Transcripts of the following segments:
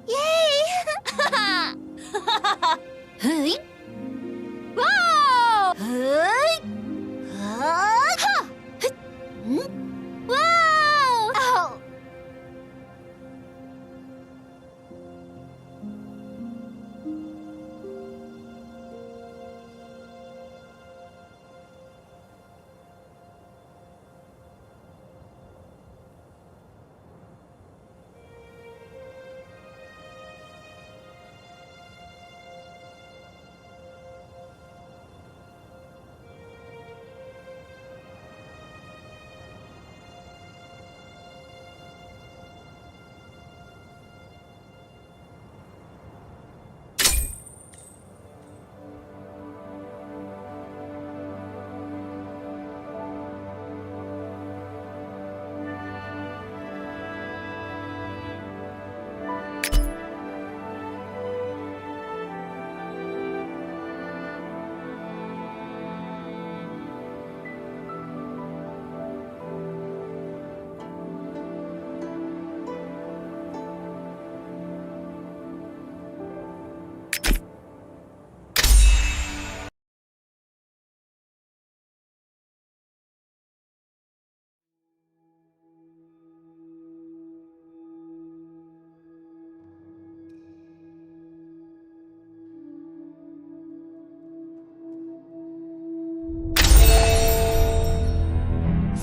Yay! Hey! Whoa! Hey! Whoa! Oh!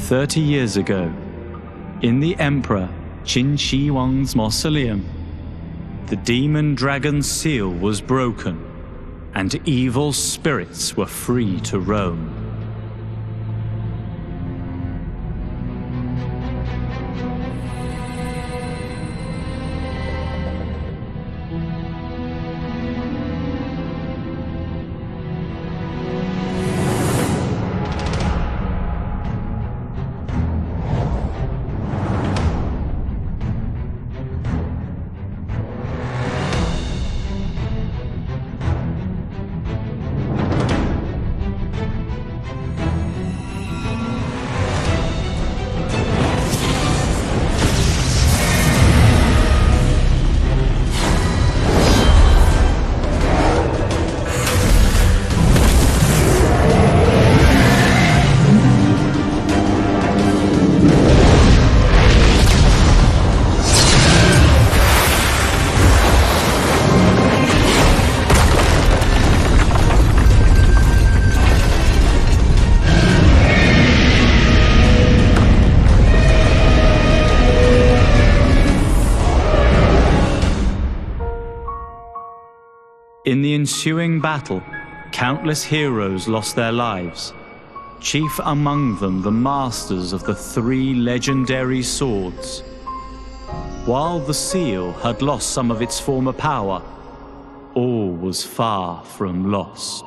"30 years ago, in the Emperor Qin Shi Huang's mausoleum, the demon dragon's seal was broken and evil spirits were free to roam. In the ensuing battle, countless heroes lost their lives, chief among them the masters of the 3 legendary swords. While the seal had lost some of its former power, all was far from lost.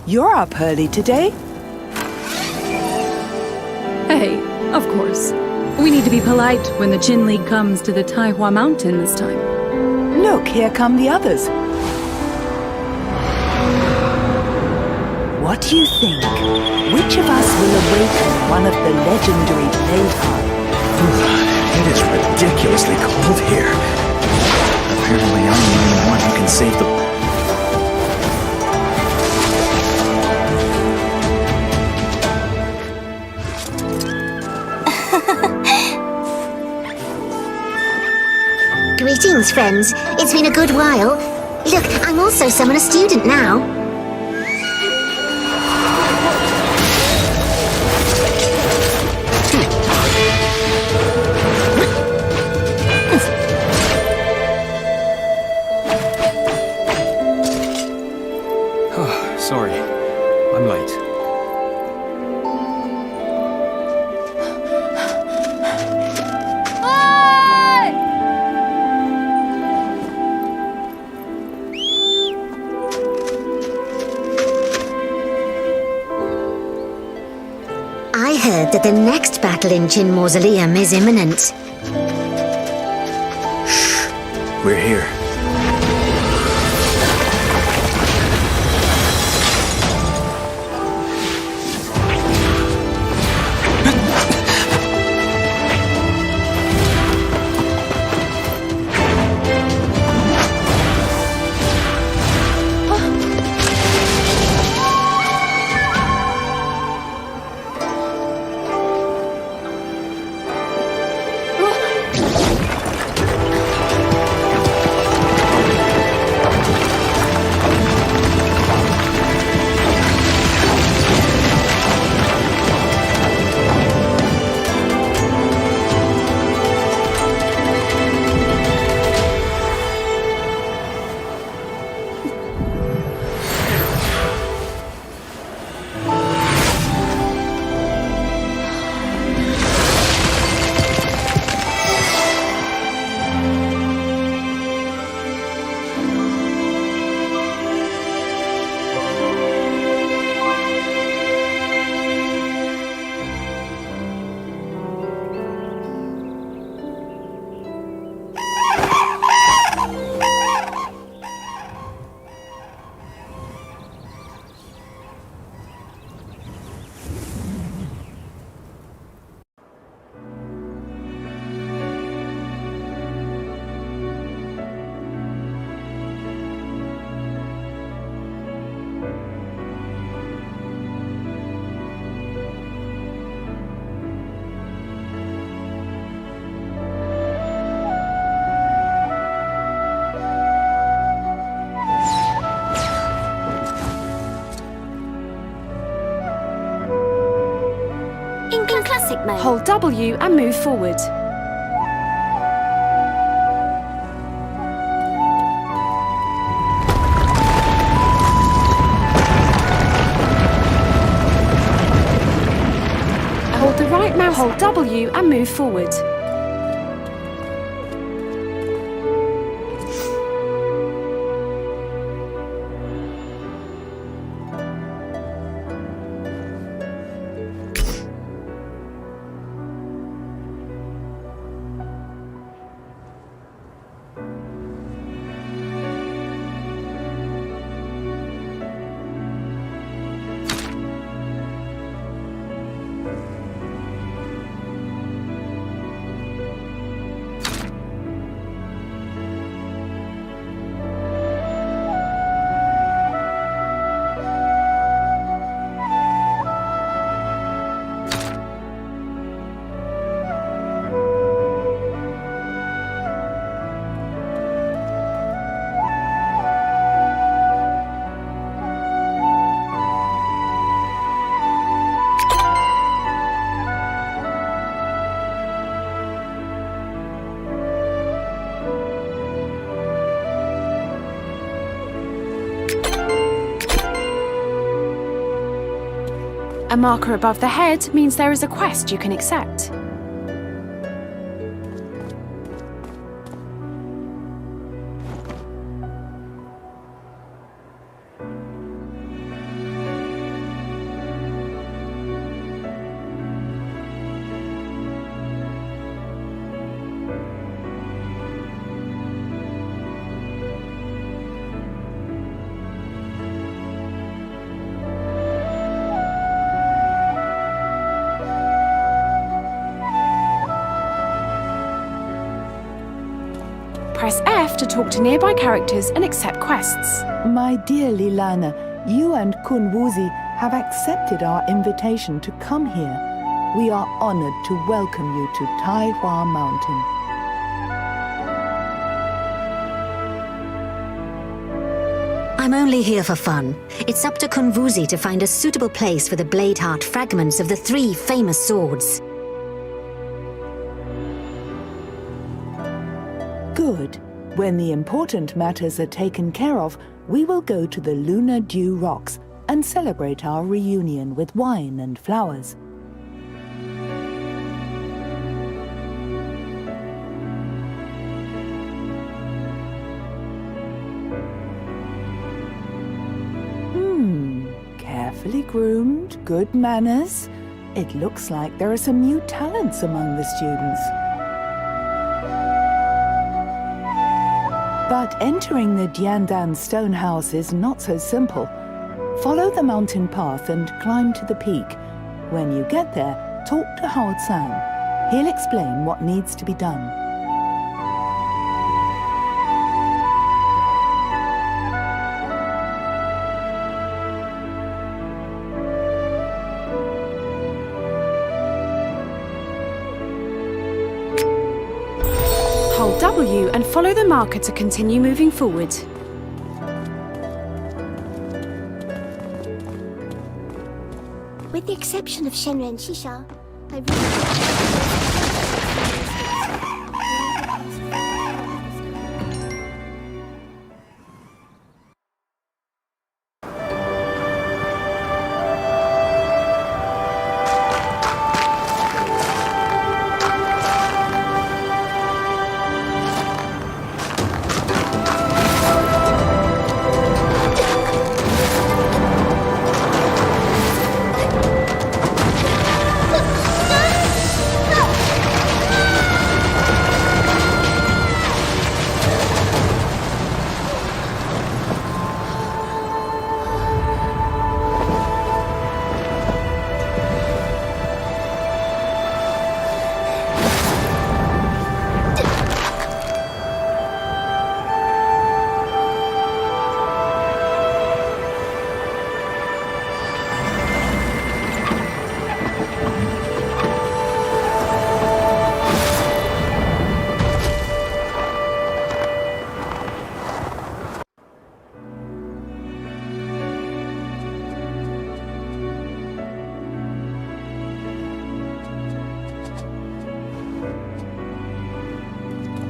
You're up early today. Hey, of course. We need to be polite when the Qin League comes to the Taihua Mountain this time. Look, here come the others. What do you think? Which of us will awaken one of the legendary Blade Hive? It is ridiculously cold here. Apparently I'm the only one who can save the... Greetings, friends. It's been a good while. Look, I'm also Summoner Student now. I heard that the next battle in Jin Mausoleum is imminent. We're here. In classic mode. Hold W and move forward. Hold the right mouse, hold W and move forward. A marker above the head means there is a quest you can accept. Press F to talk to nearby characters and accept quests. My dear Lilana, you and Kun Wuzi have accepted our invitation to come here. We are honored to welcome you to Tai Hua Mountain. I'm only here for fun. It's up to Kun Wuzi to find a suitable place for the blade heart fragments of the 3 famous swords. Good. When the important matters are taken care of, we will go to the Lunar Dew Rocks and celebrate our reunion with wine and flowers. Carefully groomed, good manners. It looks like there are some new talents among the students. But entering the Diandan stone house is not so simple. Follow the mountain path and climb to the peak. When you get there, talk to Hao Tsang. He'll explain what needs to be done. Hold W and follow the marker to continue moving forward. With the exception of Shenren and Shisha, I really...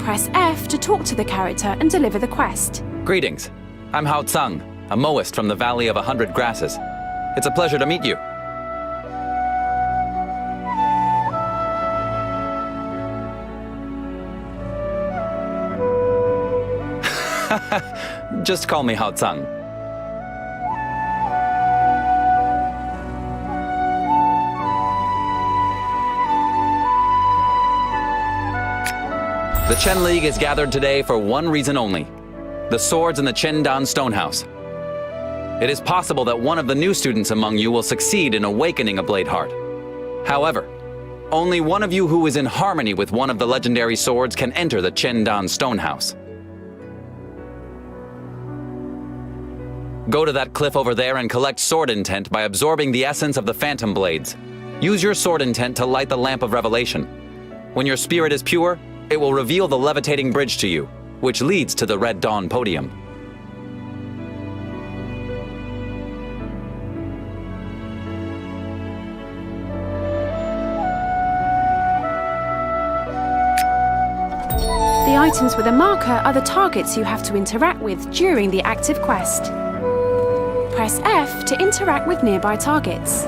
Press F to talk to the character and deliver the quest. Greetings. I'm Hao Tsang, a Moist from the Valley of 100 Grasses. It's a pleasure to meet you. Just call me Hao Tsang. The Chen League is gathered today for one reason only: the swords in the Chendan Stonehouse. It is possible that one of the new students among you will succeed in awakening a Bladeheart. However, only one of you who is in harmony with one of the legendary swords can enter the Chendan Stonehouse. Go to that cliff over there and collect sword intent by absorbing the essence of the Phantom Blades. Use your sword intent to light the Lamp of Revelation. When your spirit is pure, it will reveal the levitating bridge to you, which leads to the Red Dawn podium. The items with a marker are the targets you have to interact with during the active quest. Press F to interact with nearby targets.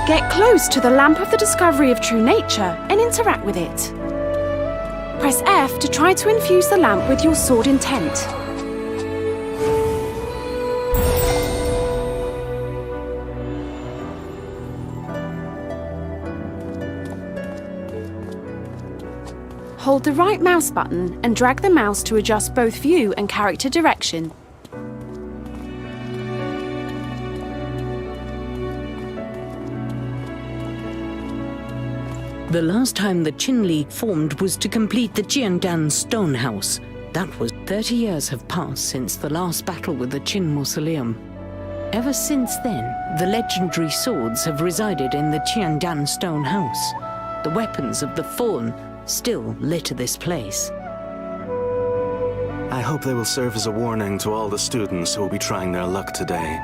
Get close to the Lamp of the Discovery of True Nature and interact with it. Press F to try to infuse the lamp with your sword intent. Hold the right mouse button and drag the mouse to adjust both view and character direction. The last time the Qin League formed was to complete the Jiandan Stone House. That was 30 years have passed since the last battle with the Qin Mausoleum. Ever since then, the legendary swords have resided in the Jiandan Stone House. The weapons of the Fallen still litter this place. I hope they will serve as a warning to all the students who will be trying their luck today.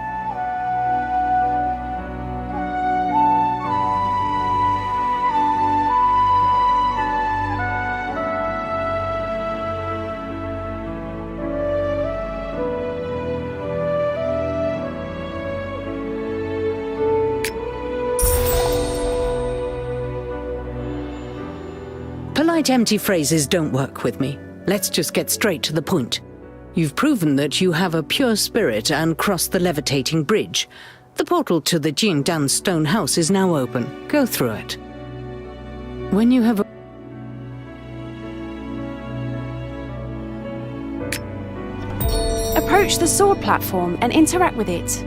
Polite empty phrases don't work with me. Let's just get straight to the point. You've proven that you have a pure spirit and crossed the levitating bridge. The portal to the Jiandan Stone House is now open. Go through it. When you have Approach the sword platform and interact with it.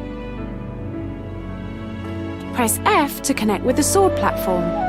Press F to connect with the sword platform.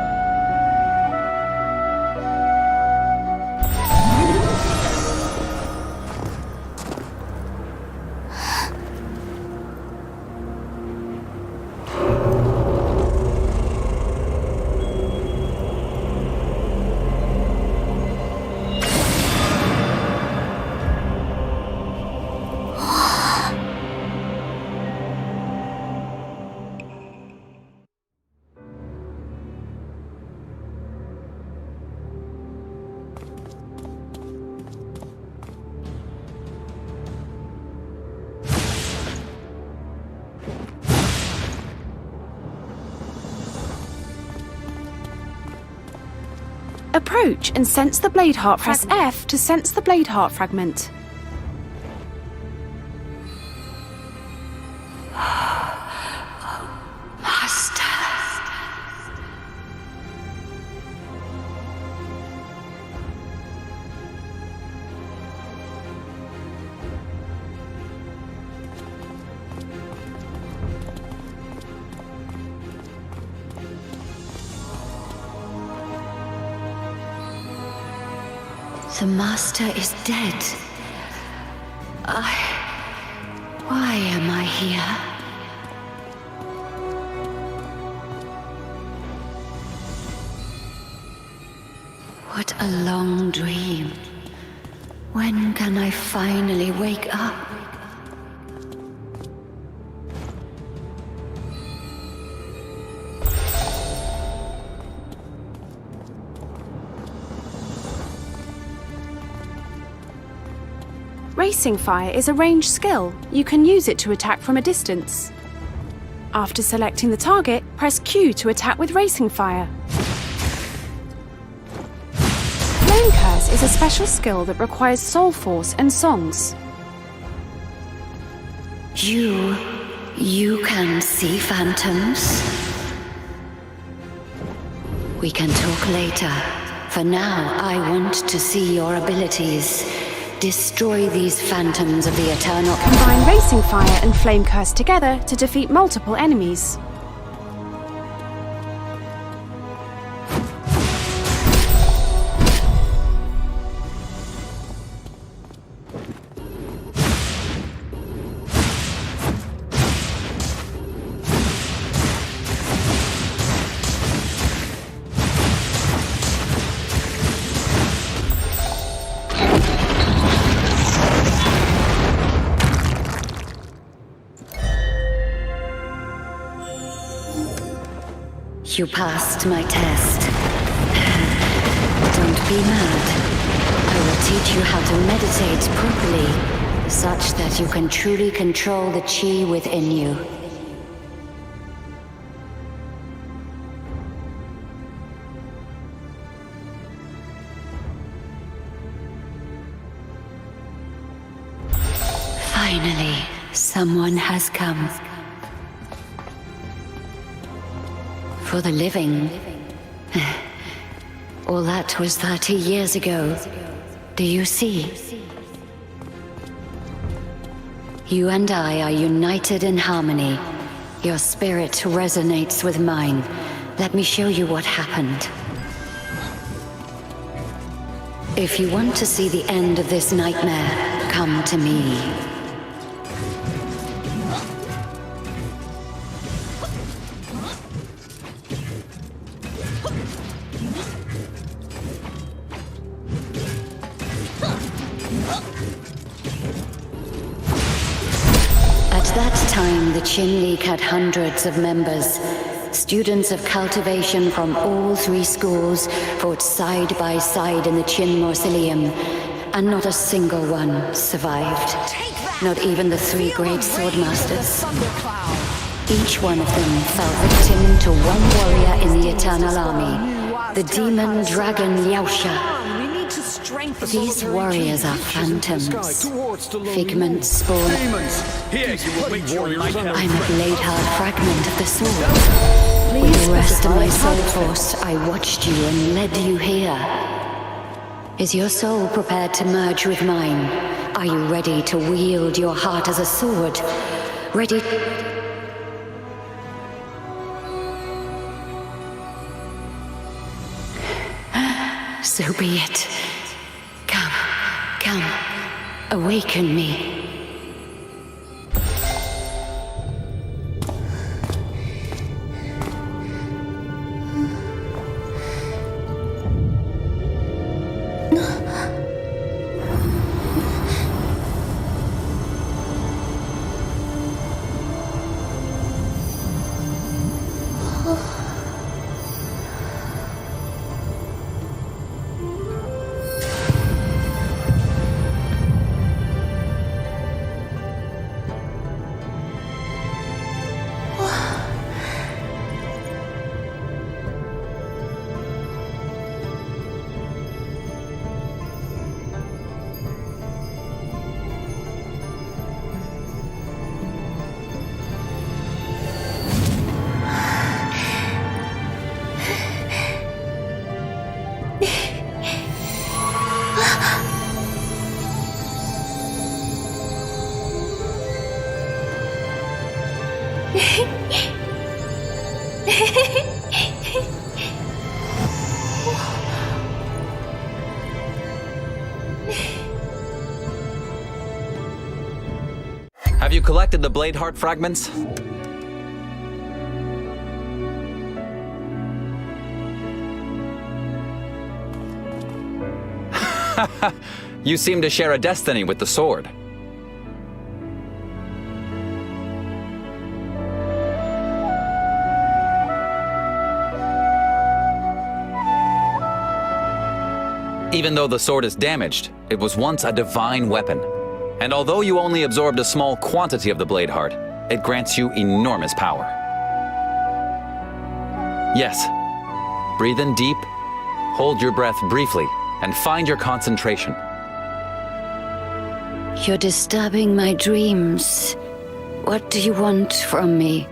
Approach and sense the blade heart. Press F to sense the blade heart fragment. The Master is dead. Why am I here? What a long dream. When can I finally wake up? Racing Fire is a ranged skill. You can use it to attack from a distance. After selecting the target, press Q to attack with Racing Fire. Flame Curse is a special skill that requires Soul Force and songs. You can see phantoms? We can talk later. For now, I want to see your abilities. Destroy these phantoms of the eternal. Combine Racing Fire and Flame Curse together to defeat multiple enemies. You passed my test. Don't be mad. I will teach you how to meditate properly, such that you can truly control the chi within you. Finally, someone has come. For the living, All that was 30 years ago. Do you see? You and I are united in harmony. Your spirit resonates with mine. Let me show you what happened. If you want to see the end of this nightmare, come to me. At that time, the Qin League had hundreds of members. Students of cultivation from all 3 schools fought side by side in the Qin Mausoleum, and not a single one survived. Not even the 3 great swordmasters. Each one of them fell victim to one warrior in the Eternal Army, the demon dragon Yaosha. These warriors are phantoms, figments spawned. I'm a blade-hard fragment of the sword. With the rest of my soul force, I watched you and led you here. Is your soul prepared to merge with mine? Are you ready to wield your heart as a sword? Ready? So be it. Come, awaken me. Have you collected the blade heart fragments? You seem to share a destiny with the sword. Even though the sword is damaged, it was once a divine weapon. And although you only absorbed a small quantity of the blade heart, it grants you enormous power. Yes. Breathe in deep, hold your breath briefly, and find your concentration. You're disturbing my dreams. What do you want from me?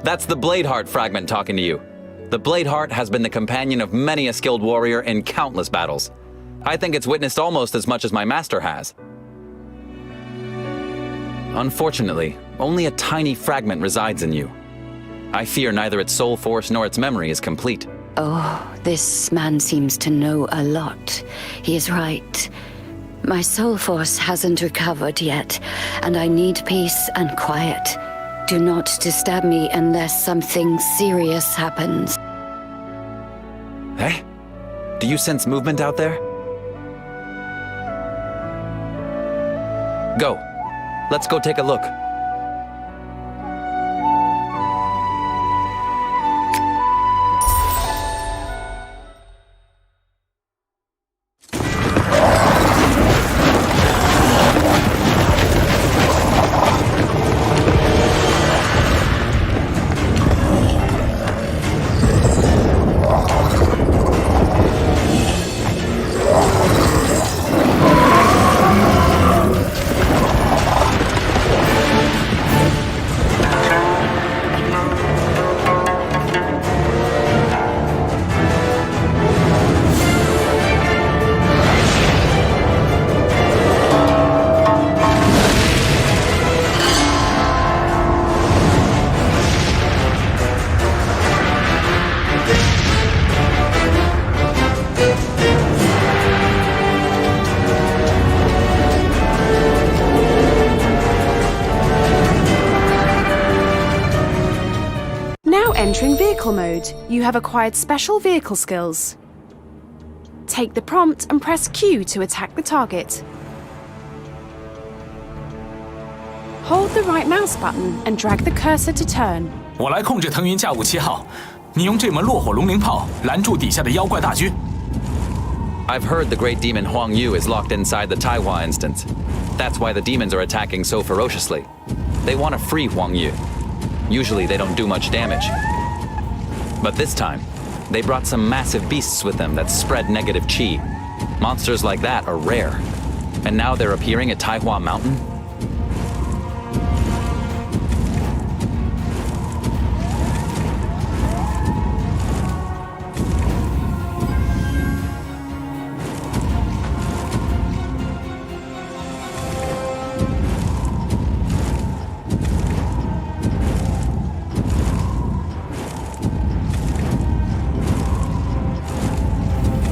That's the blade heart fragment talking to you. The blade heart has been the companion of many a skilled warrior in countless battles. I think it's witnessed almost as much as my master has. Unfortunately, only a tiny fragment resides in you. I fear neither its soul force nor its memory is complete. Oh, this man seems to know a lot. He is right. My soul force hasn't recovered yet, and I need peace and quiet. Do not disturb me unless something serious happens. Eh? Do you sense movement out there? Go. Let's go take a look. Entering vehicle mode, you have acquired special vehicle skills. Take the prompt and press Q to attack the target. Hold the right mouse button and drag the cursor to turn. 我来控制腾云驾雾7号，你用这门落火龙鳞炮拦住底下的妖怪大军。 I've heard the great demon Huang Yu is locked inside the Taihua instance. That's why the demons are attacking so ferociously. They want to free Huang Yu. Usually they don't do much damage. But this time, they brought some massive beasts with them that spread negative qi. Monsters like that are rare. And now they're appearing at Taihua Mountain?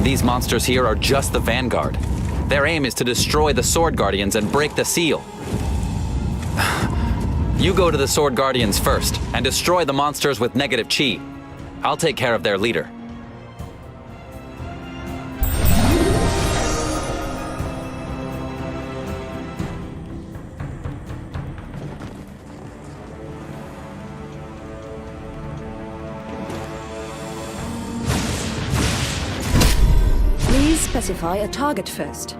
These monsters here are just the vanguard. Their aim is to destroy the Sword Guardians and break the seal. You go to the Sword Guardians first and destroy the monsters with negative qi. I'll take care of their leader. Please specify a target first.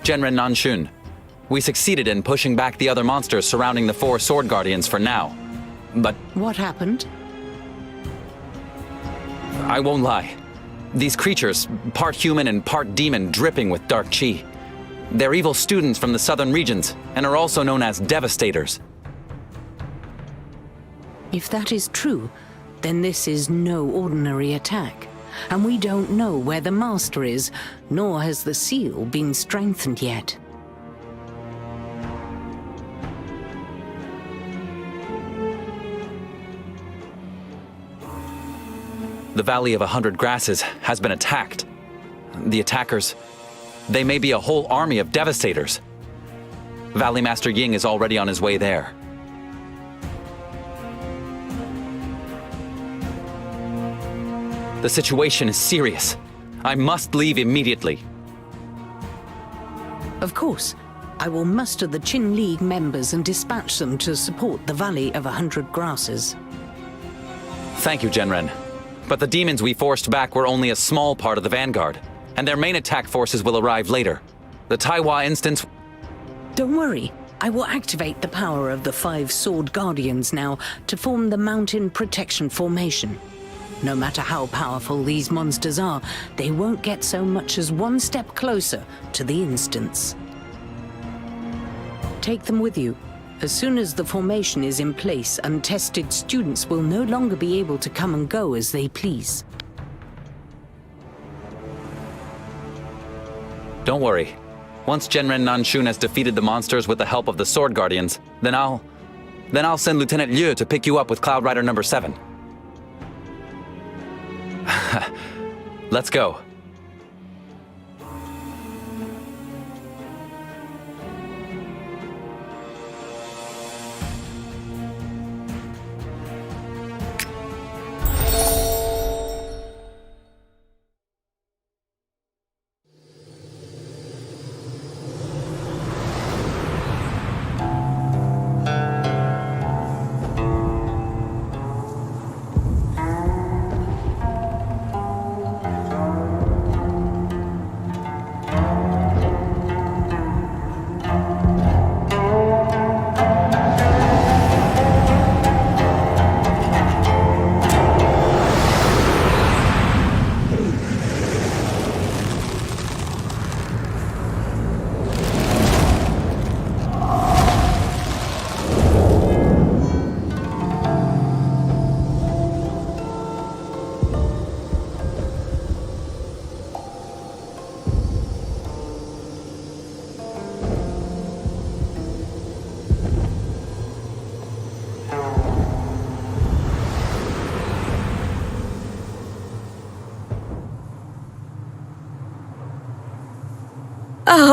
Genren Nanshun, we succeeded in pushing back the other monsters surrounding the 4 Sword Guardians for now. But What happened? I won't lie. These creatures, part human and part demon, dripping with dark qi. They're evil students from the southern regions and are also known as Devastators. If that is true, then this is no ordinary attack. And we don't know where the Master is, nor has the seal been strengthened yet. The Valley of 100 Grasses has been attacked. The attackers, they may be a whole army of Devastators. Valley Master Ying is already on his way there. The situation is serious. I must leave immediately. Of course, I will muster the Qin League members and dispatch them to support the Valley of 100 Grasses. Thank you, Genren. But the demons we forced back were only a small part of the vanguard, and their main attack forces will arrive later. The Taihua instance... Don't worry, I will activate the power of the 5 Sword Guardians now to form the Mountain Protection Formation. No matter how powerful these monsters are, they won't get so much as one step closer to the instance. Take them with you. As soon as the formation is in place, untested students will no longer be able to come and go as they please. Don't worry. Once Genren Nanshun has defeated the monsters with the help of the Sword Guardians, then I'll send Lieutenant Liu to pick you up with Cloud Rider number 7. Let's go.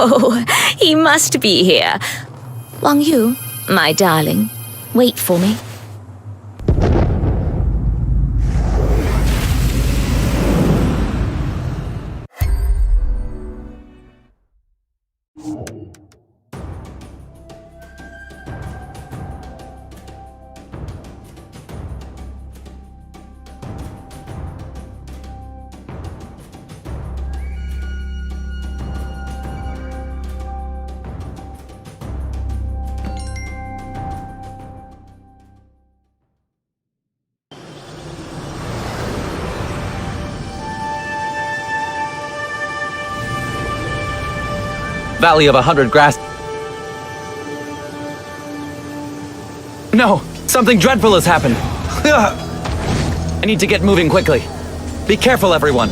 Oh, he must be here. Wang Yu, my darling, wait for me. Valley of 100 Grass. No! Something dreadful has happened! I need to get moving quickly. Be careful, everyone!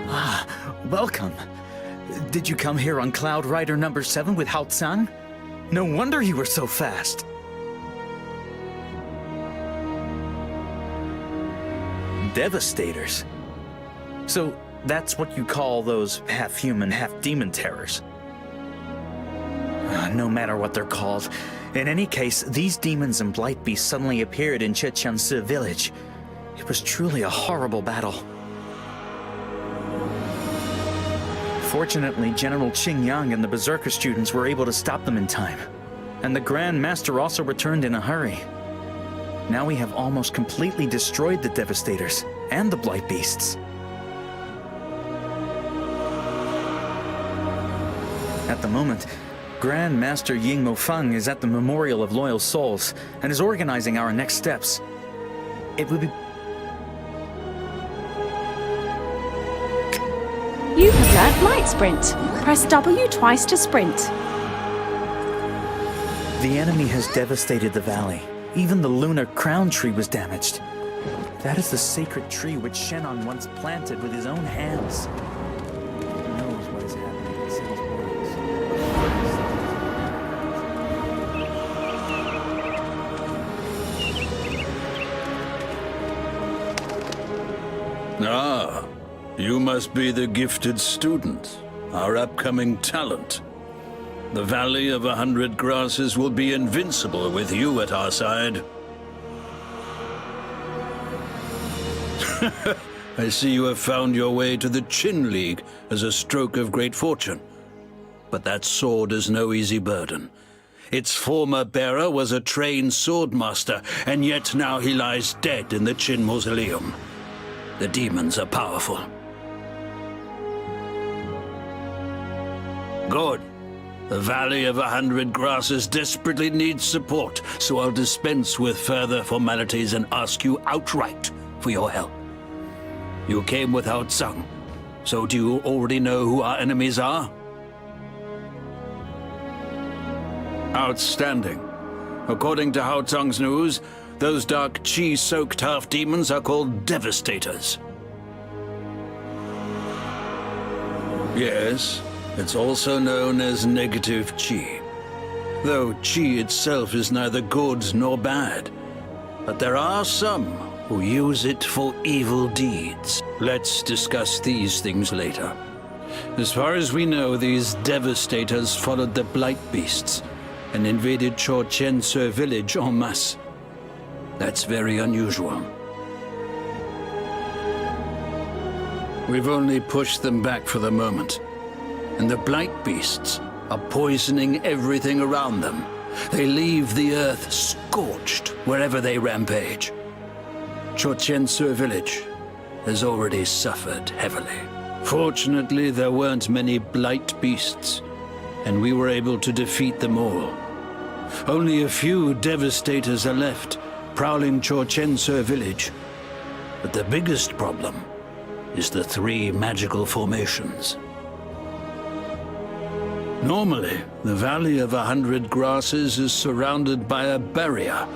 Ah, welcome. Did you come here on Cloud Rider number 7 with Hao Tsang? No wonder you were so fast. Devastators. So that's what you call those half-human, half-demon terrors. No matter what they're called. In any case, these demons and blight beasts suddenly appeared in Cheqiansi village. It was truly a horrible battle. Fortunately, General Qing Yang and the Berserker students were able to stop them in time. And the Grand Master also returned in a hurry. Now we have almost completely destroyed the Devastators and the Blight Beasts. At the moment, Grand Master Ying Mofeng is at the Memorial of Loyal Souls and is organizing our next steps. It would be... You have learnt Light Sprint. Press W twice to sprint. The enemy has devastated the valley. Even the lunar crown tree was damaged. That is the sacred tree which Shen'an once planted with his own hands. Who knows what is happening in City's worlds. Ah, you must be the gifted student, our upcoming talent. The Valley of 100 Grasses will be invincible with you at our side. I see you have found your way to the Qin League as a stroke of great fortune. But that sword is no easy burden. Its former bearer was a trained swordmaster, and yet now he lies dead in the Qin Mausoleum. The demons are powerful. Good. The Valley of 100 Grasses desperately needs support, so I'll dispense with further formalities and ask you outright for your help. You came with Hao Tsang, so do you already know who our enemies are? Outstanding. According to Hao Tsang's news, those dark qi-soaked half-demons are called Devastators. Yes. It's also known as negative qi. Though qi itself is neither good nor bad. But there are some who use it for evil deeds. Let's discuss these things later. As far as we know, these Devastators followed the Blight Beasts and invaded Cheqiansi village en masse. That's very unusual. We've only pushed them back for the moment. And the Blight Beasts are poisoning everything around them. They leave the earth scorched wherever they rampage. Cheqiansi village has already suffered heavily. Fortunately, there weren't many Blight Beasts, and we were able to defeat them all. Only a few Devastators are left, prowling Cheqiansi village. But the biggest problem is the 3 magical formations. Normally, the Valley of 100 Grasses is surrounded by a barrier,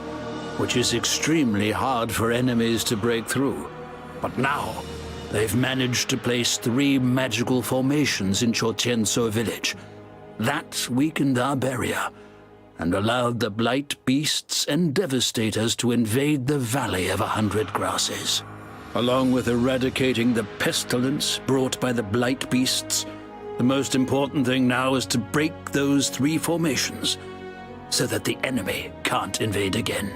which is extremely hard for enemies to break through. But now, they've managed to place 3 magical formations in Cheqiansi village. That weakened our barrier, and allowed the blight beasts and devastators to invade the Valley of 100 Grasses. Along with eradicating the pestilence brought by the blight beasts, the most important thing now is to break those 3 formations so that the enemy can't invade again.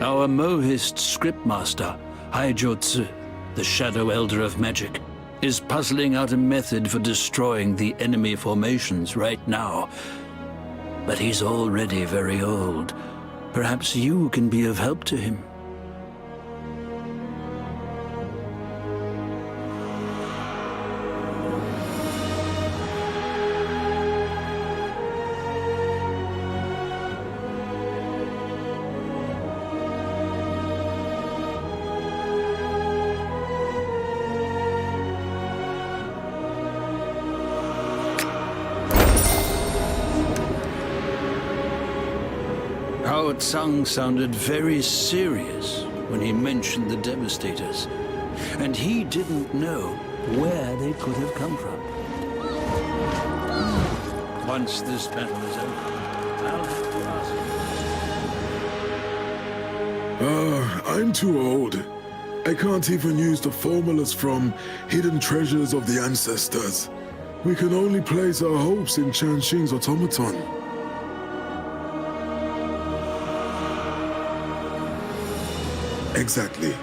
Our Mohist scriptmaster, Haijotsu, the Shadow Elder of Magic, is puzzling out a method for destroying the enemy formations right now. But he's already very old. Perhaps you can be of help to him. Tsang sounded very serious when he mentioned the Devastators, and he didn't know where they could have come from. Once this battle is over, I'll have to ask you. I'm too old. I can't even use the formulas from Hidden Treasures of the Ancestors. We can only place our hopes in Chanxing's automaton. Exactly.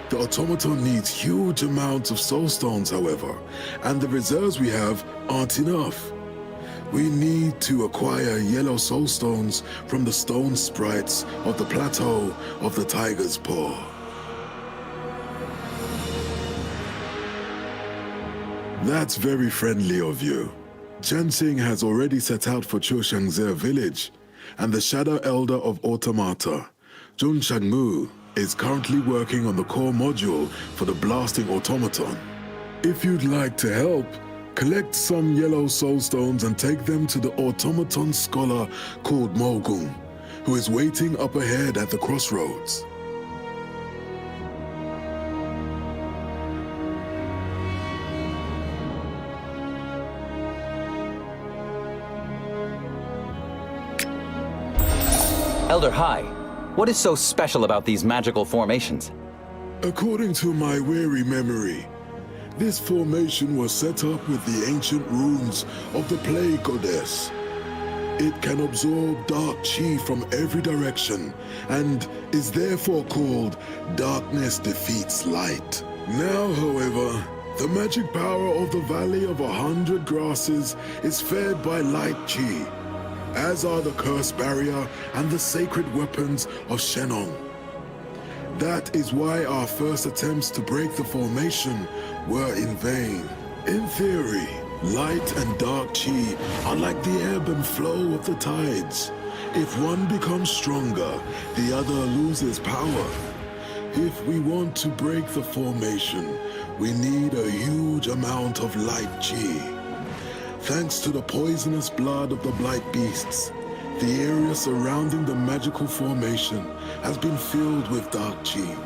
The automaton needs huge amounts of soul stones, however, and the reserves we have aren't enough. We need to acquire yellow soul stones from the stone sprites of the plateau of the Tiger's Paw. That's very friendly of you. Chanxing has already set out for Chushangze village, and the Shadow Elder of Automata, Zhong Shangmu, is currently working on the core module for the blasting automaton. If you'd like to help, collect some yellow soul stones and take them to the automaton scholar called Mogung, who is waiting up ahead at the crossroads. Elder Hai, what is so special about these magical formations? According to my weary memory, this formation was set up with the ancient runes of the Plague Goddess. It can absorb dark chi from every direction and is therefore called Darkness Defeats Light. Now, however, the magic power of the Valley of 100 Grasses is fed by light chi, as are the Curse Barrier and the sacred weapons of Shenong. That is why our first attempts to break the formation were in vain. In theory, light and dark chi are like the ebb and flow of the tides. If one becomes stronger, the other loses power. If we want to break the formation, we need a huge amount of light chi. Thanks to the poisonous blood of the blight beasts, the area surrounding the magical formation has been filled with dark chi.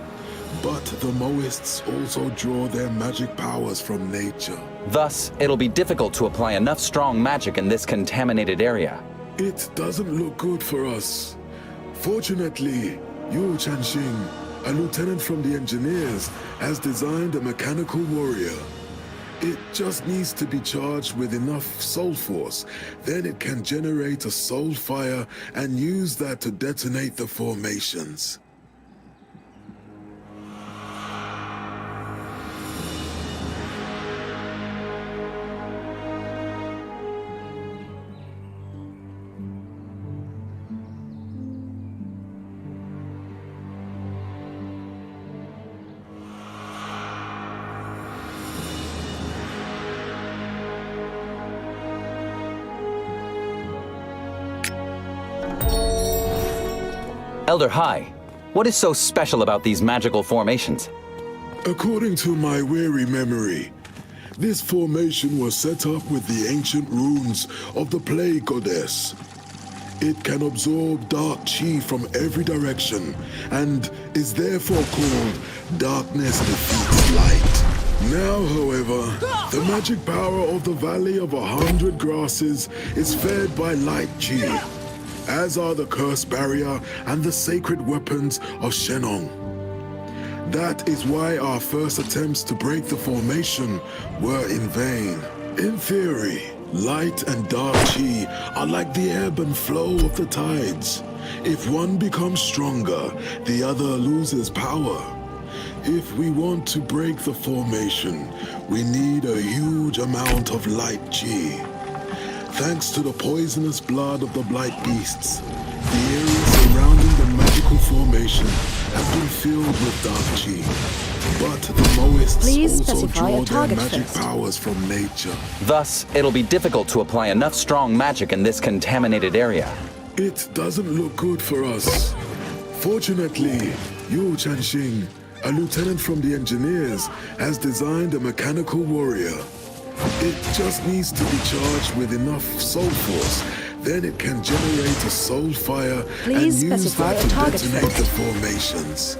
But the Mohists also draw their magic powers from nature. Thus, it'll be difficult to apply enough strong magic in this contaminated area. It doesn't look good for us. Fortunately, Yu Chanxing, a lieutenant from the engineers, has designed a mechanical warrior. It just needs to be charged with enough soul force. Then it can generate a soul fire and use that to detonate the formations. Elder Hai, what is so special about these magical formations? According to my weary memory, this formation was set up with the ancient runes of the Plague Goddess. It can absorb dark chi from every direction and is therefore called darkness defeats light. Now, however, the magic power of the Valley of 100 Grasses is fed by light chi, as are the curse barrier and the sacred weapons of Shenong. That is why our first attempts to break the formation were in vain. In theory, light and dark chi are like the ebb and flow of the tides. If one becomes stronger, the other loses power. If we want to break the formation, we need a huge amount of light chi. Thanks to the poisonous blood of the blight beasts, the area surrounding the magical formation has been filled with dark chi. But the Moists Please also specify draw a their target magic first. powers from nature. Thus, it'll be difficult to apply enough strong magic in this contaminated area. It doesn't look good for us. Fortunately, Yu Chanxing, a lieutenant from the engineers, has designed a mechanical warrior. It just needs to be charged with enough soul force. Then it can generate a soul fire Please and use specify that a to target detonate first. the formations.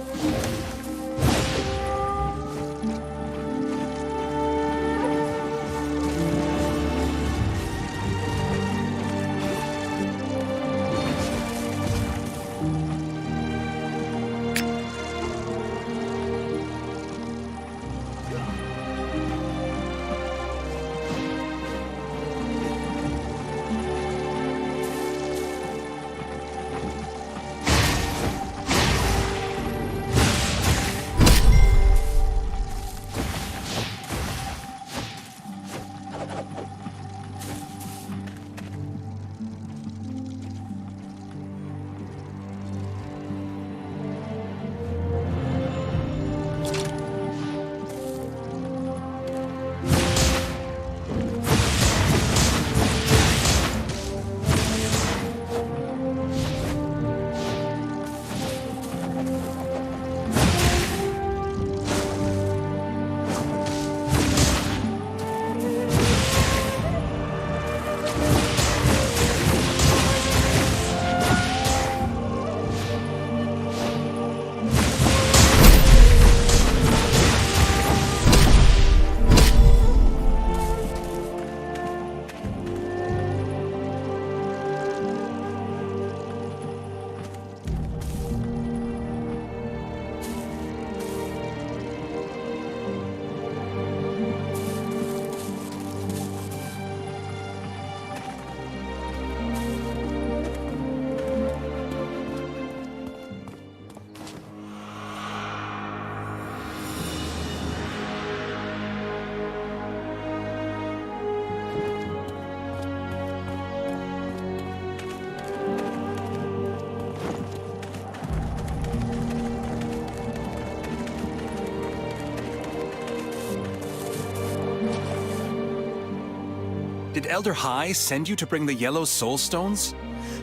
Did Elder Hai send you to bring the yellow soul stones?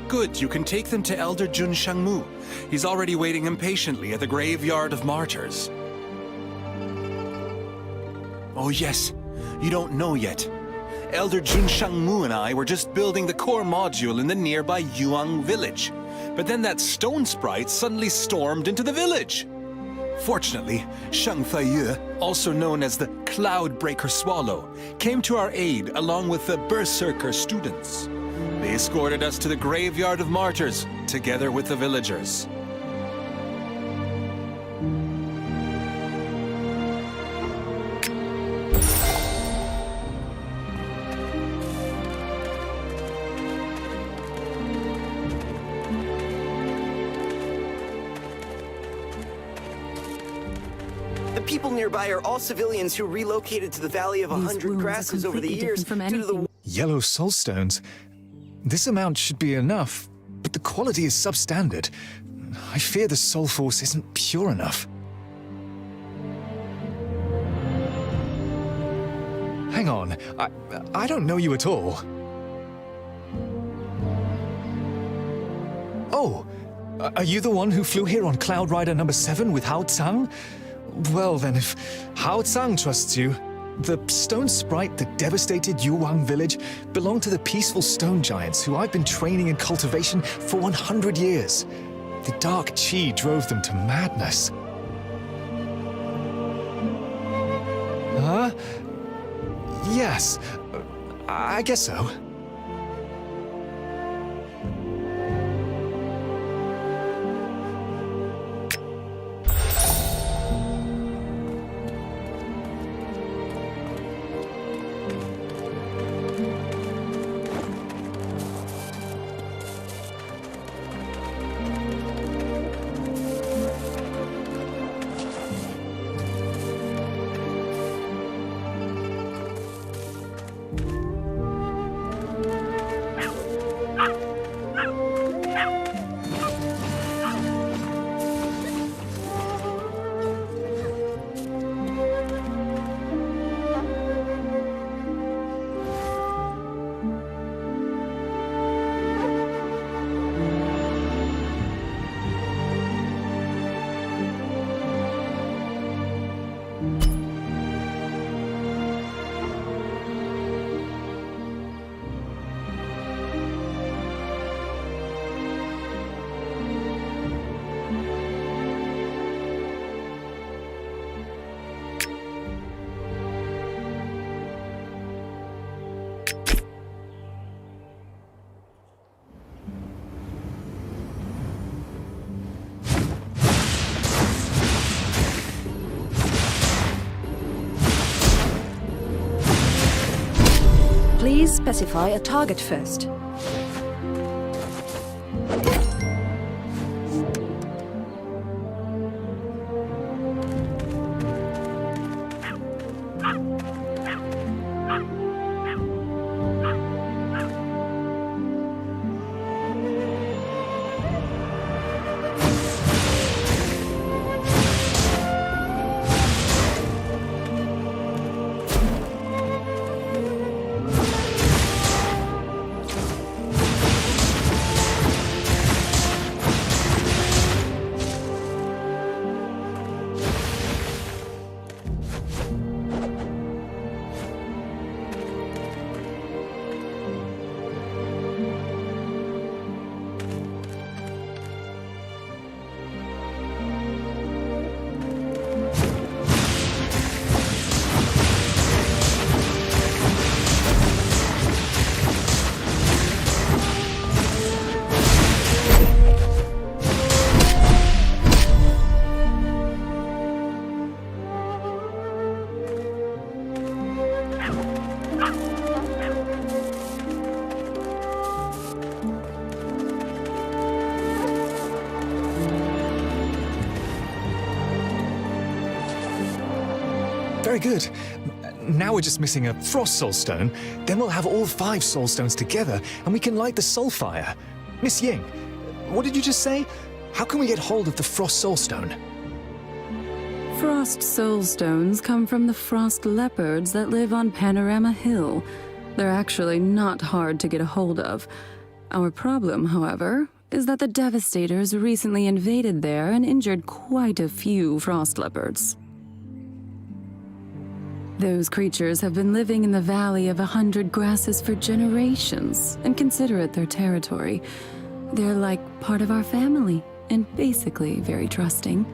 Good, you can take them to Elder Jun Shangmu. He's already waiting impatiently at the graveyard of martyrs. Oh yes, you don't know yet. Elder Jun Shangmu and I were just building the core module in the nearby Yuang village. But then that stone sprite suddenly stormed into the village. Fortunately, Shang Feiyu, also known as the Cloudbreaker Swallow, came to our aid along with the Berserker students. They escorted us to the graveyard of martyrs, together with the villagers. The people nearby are all civilians who relocated to the Valley of 100 Grasses over the years due to the... Yellow soulstones? This amount should be enough, but the quality is substandard. I fear the soul force isn't pure enough. Hang on, I don't know you at all. Oh, are you the one who flew here on Cloud Rider number 7 with Hao Tsang? Well then, if Hao Tsang trusts you, The stone sprite that devastated Yuang village belonged to the peaceful stone giants who I've been training in cultivation for 100 years. The dark chi drove them to madness. Huh? Yes, I guess so. Please specify a target first. Very good. Now we're just missing a frost soul stone. Then we'll have all 5 soul stones together and we can light the soul fire. Miss Ying, what did you just say? How can we get hold of the frost soul stone? Frost soul stones come from the frost leopards that live on Panorama Hill. They're actually not hard to get a hold of. Our problem, however, is that the Devastators recently invaded there and injured quite a few frost leopards. Those creatures have been living in the Valley of 100 Grasses for generations and consider it their territory. They're like part of our family and basically very trusting.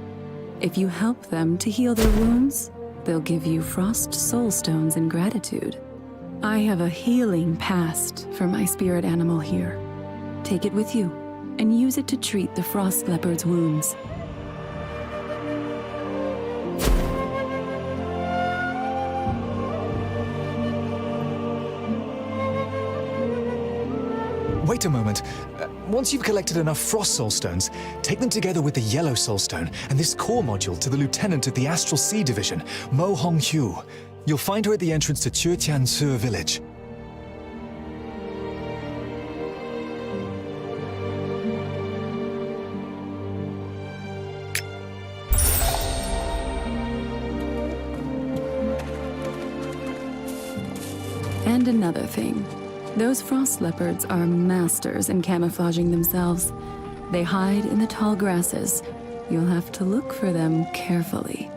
If you help them to heal their wounds, they'll give you frost soul stones in gratitude. I have a healing past for my spirit animal here. Take it with you and use it to treat the frost leopard's wounds. Wait a moment. Once you've collected enough frost soul stones, take them together with the yellow soul stone and this core module to the lieutenant of the Astral Sea Division, Mo Honghu. You'll find her at the entrance to Tiansu village. And another thing. Those frost leopards are masters in camouflaging themselves. They hide in the tall grasses. You'll have to look for them carefully.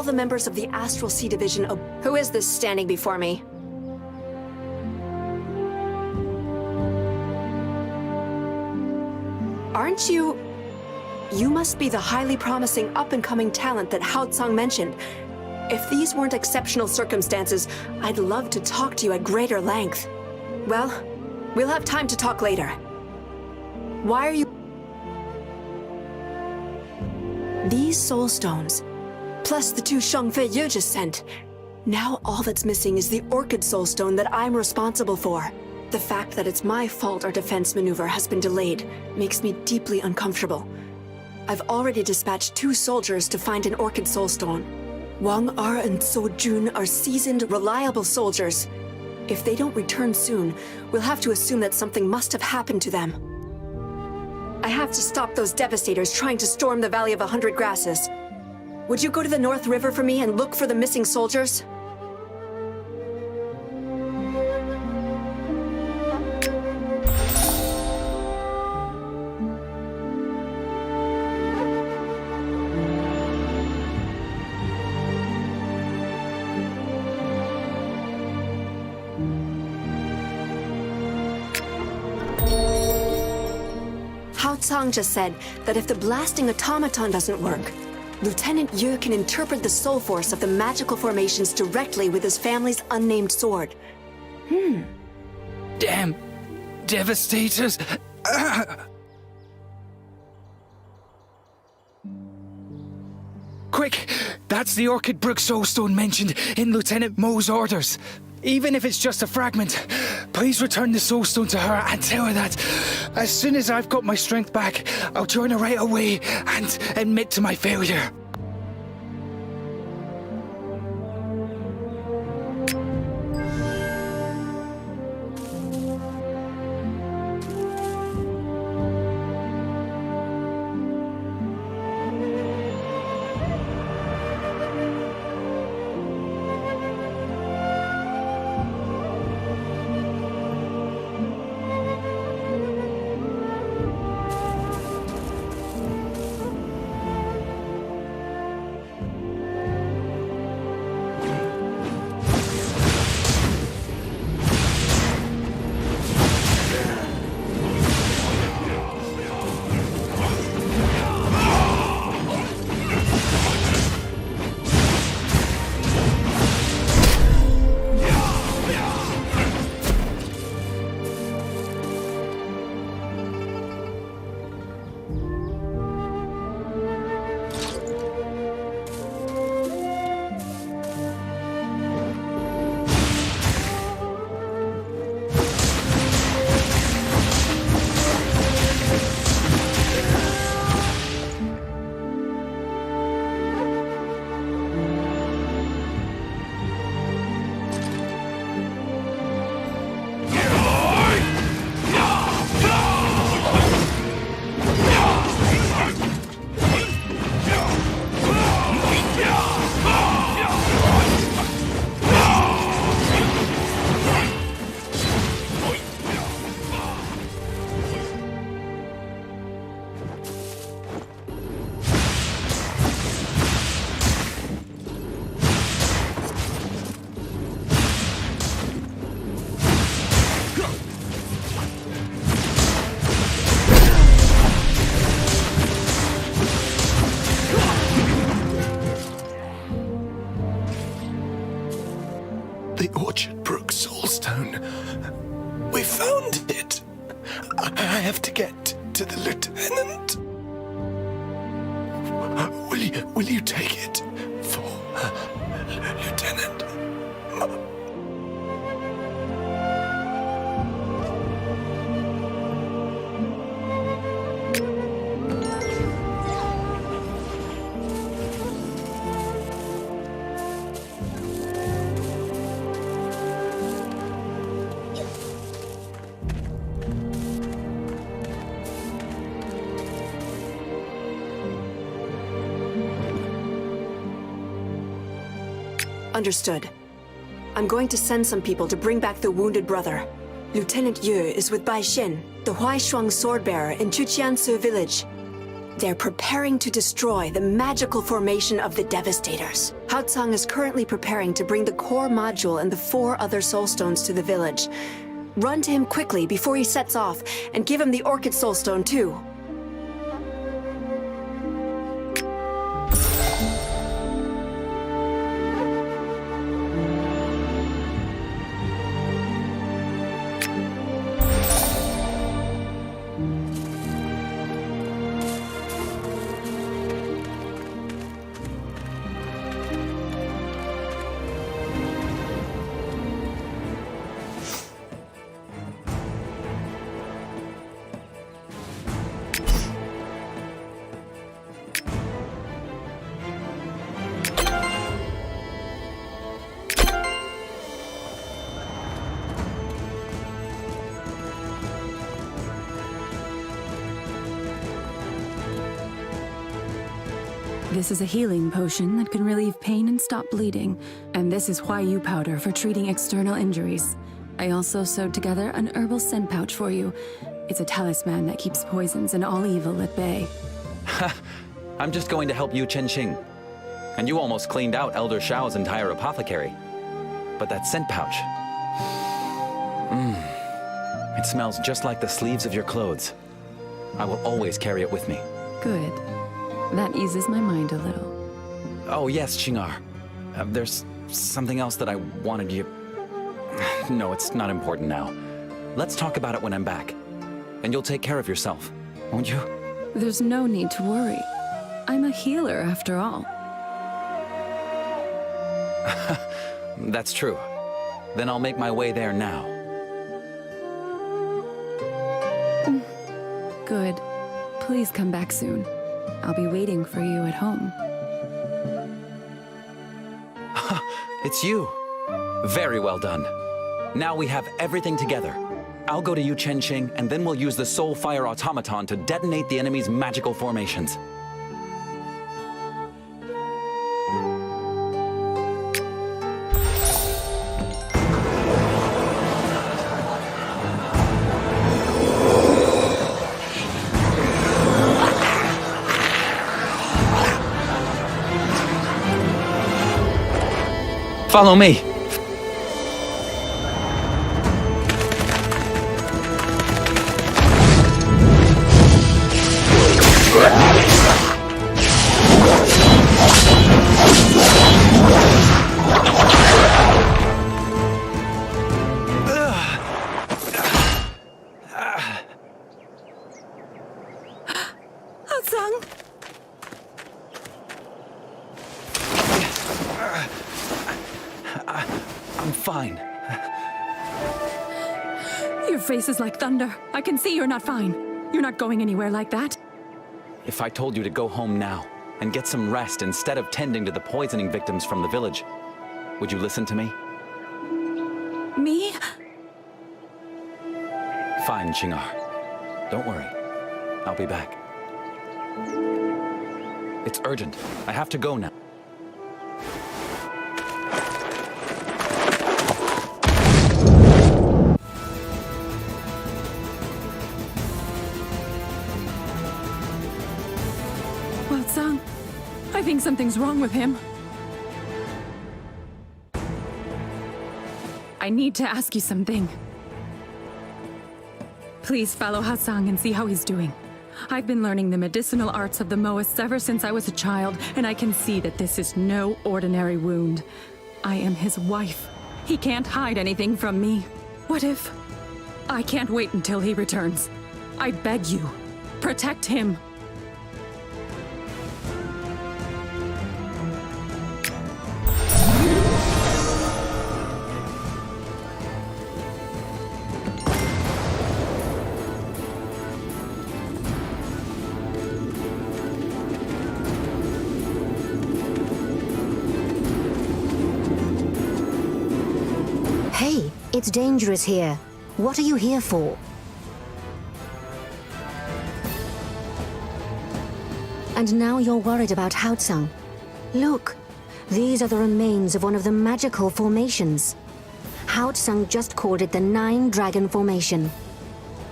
the members of the Astral Sea Division. Who is this standing before me? Aren't you... You must be the highly promising up-and-coming talent that Hao Tsang mentioned. If these weren't exceptional circumstances, I'd love to talk to you at greater length. Well, we'll have time to talk later. Why are you... These soul stones, plus the 2 Shangfei Yu just sent. Now all that's missing is the Orchid Soul Stone that I'm responsible for. The fact that it's my fault our defense maneuver has been delayed makes me deeply uncomfortable. I've already dispatched 2 soldiers to find an Orchid Soul Stone. Wang Er and So Jun are seasoned, reliable soldiers. If they don't return soon, we'll have to assume that something must have happened to them. I have to stop those devastators trying to storm the Valley of 100 Grasses. Would you go to the North River for me and look for the missing soldiers? Hao Tsang just said that if the blasting automaton doesn't work, Lieutenant Yu can interpret the soul force of the magical formations directly with his family's unnamed sword. Damn devastators! Quick! That's the Orchid Brook Soulstone mentioned in Lieutenant Mo's orders. Even if it's just a fragment, please return the Soulstone to her and tell her that as soon as I've got my strength back, I'll join her right away and admit to my failure. The Orchid Brook Soulstone. We found it. I have to get to the lieutenant. Will you take it for Lieutenant? Understood. I'm going to send some people to bring back the wounded brother. Lieutenant Yu is with Bai Xin, the Huaishuang sword bearer in Chuqiansu village. They're preparing to destroy the magical formation of the Devastators. Haotsang is currently preparing to bring the core module and the 4 other soulstones to the village. Run to him quickly before he sets off, and give him the Orchid Soulstone too. This is a healing potion that can relieve pain and stop bleeding. And this is Huayu powder for treating external injuries. I also sewed together an herbal scent pouch for you. It's a talisman that keeps poisons and all evil at bay. I'm just going to help you, Chenxing. And you almost cleaned out Elder Shao's entire apothecary. But that scent pouch... It smells just like the sleeves of your clothes. I will always carry it with me. Good. That eases my mind a little. Oh, yes, Qing'er. There's something else that I wanted you... No, it's not important now. Let's talk about it when I'm back. And you'll take care of yourself, won't you? There's no need to worry. I'm a healer, after all. That's true. Then I'll make my way there now. Good. Please come back soon. I'll be waiting for you at home. It's you. Very well done. Now we have everything together. I'll go to you, Chenxing, and then we'll use the Soul Fire Automaton to detonate the enemy's magical formations. Follow me. I'm fine. Your face is like thunder. I can see you're not fine. You're not going anywhere like that. If I told you to go home now and get some rest instead of tending to the poisoning victims from the village, would you listen to me? Me? Fine, Qing'er. Don't worry. I'll be back. It's urgent. I have to go now. Well-Tsang, I think something's wrong with him. I need to ask you something. Please follow Haotsang and see how he's doing. I've been learning the medicinal arts of the Moists ever since I was a child, and I can see that this is no ordinary wound. I am his wife. He can't hide anything from me. What if... I can't wait until he returns. I beg you, protect him. Hey, it's dangerous here. What are you here for? And now you're worried about Haotsang. Look, these are the remains of one of the magical formations. Haotsang just called it the 9 Dragon Formation.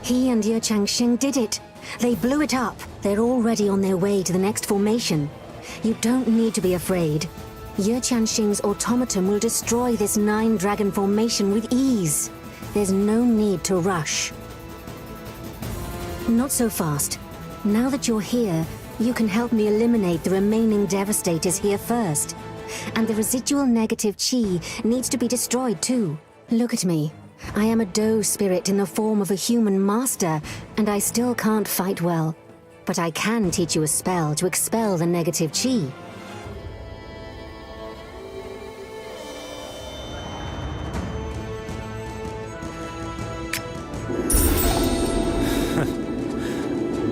He and Ye Changxing did it. They blew it up. They're already on their way to the next formation. You don't need to be afraid. Ye Changxing's automaton will destroy this 9-dragon formation with ease. There's no need to rush. Not so fast. Now that you're here, you can help me eliminate the remaining Devastators here first. And the residual negative chi needs to be destroyed too. Look at me. I am a doe spirit in the form of a human master, and I still can't fight well. But I can teach you a spell to expel the negative chi.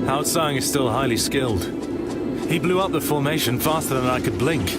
Hao Tsang is still highly skilled. He blew up the formation faster than I could blink.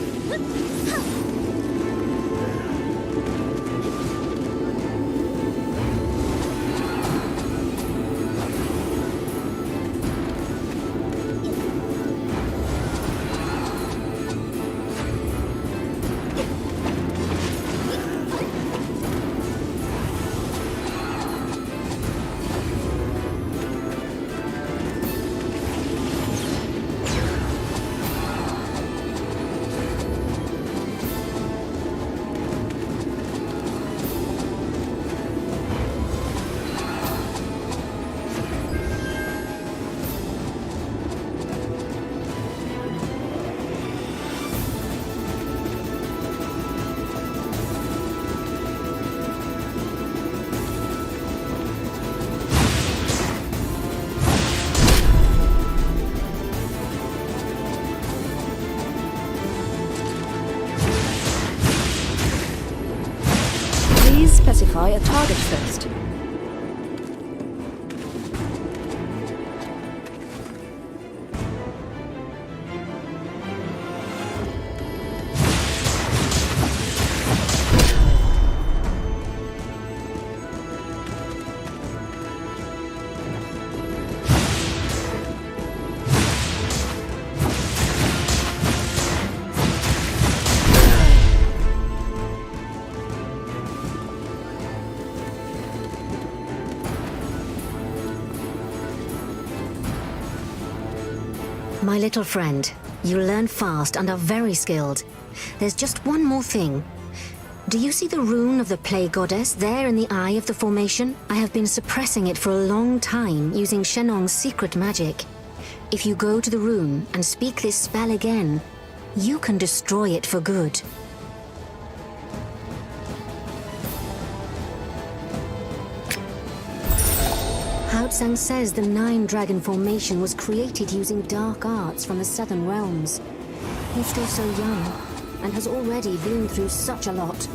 Specify a target first. My little friend, you learn fast and are very skilled. There's just one more thing. Do you see the rune of the Play Goddess there in the eye of the formation? I have been suppressing it for a long time using Shenong's secret magic. If you go to the rune and speak this spell again, you can destroy it for good. Hao Tsang says the 9-dragon formation was created using dark arts from the southern realms. He's still so young, and has already been through such a lot.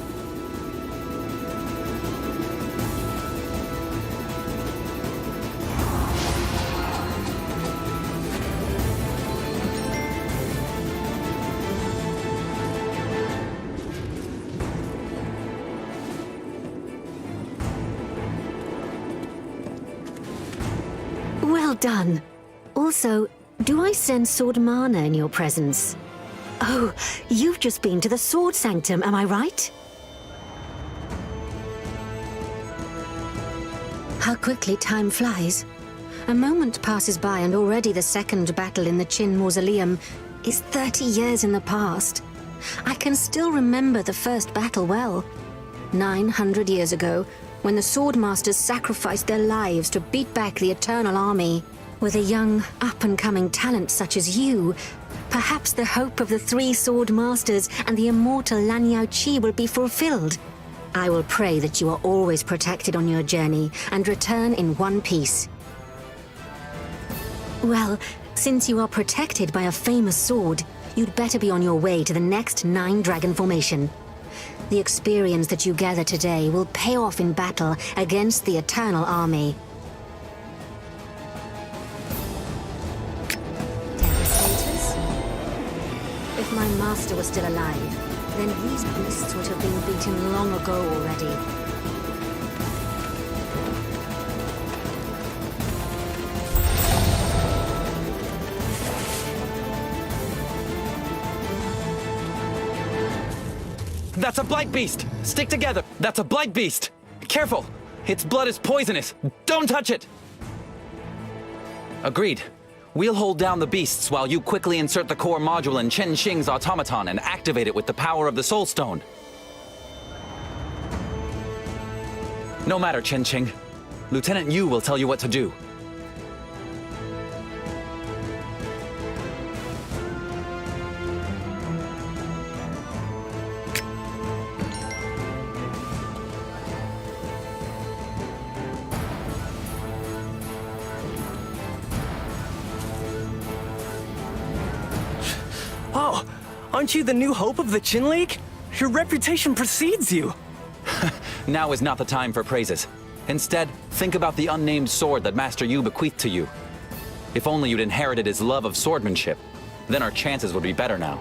Well done. Also, do I sense sword mana in your presence? Oh, you've just been to the Sword Sanctum, am I right? How quickly time flies. A moment passes by and already the second battle in the Qin Mausoleum is 30 years in the past. I can still remember the first battle well. 900 years ago, when the Swordmasters sacrificed their lives to beat back the Eternal Army. With a young, up-and-coming talent such as you, perhaps the hope of the 3 Swordmasters and the immortal Lanyao Qi will be fulfilled. I will pray that you are always protected on your journey and return in one piece. Well, since you are protected by a famous sword, you'd better be on your way to the next 9-dragon formation. The experience that you gather today will pay off in battle against the Eternal Army. Devastators? If my master was still alive, then these beasts would have been beaten long ago already. That's a blight beast! Stick together! That's a blight beast! Careful! Its blood is poisonous! Don't touch it! Agreed. We'll hold down the beasts while you quickly insert the core module in Chen Xing's automaton and activate it with the power of the Soul Stone. No matter, Chen Xing. Lieutenant Yu will tell you what to do. Oh, aren't you the new hope of the Qin League? Your reputation precedes you. Now is not the time for praises. Instead, think about the unnamed sword that Master Yu bequeathed to you. If only you'd inherited his love of swordsmanship, then our chances would be better now.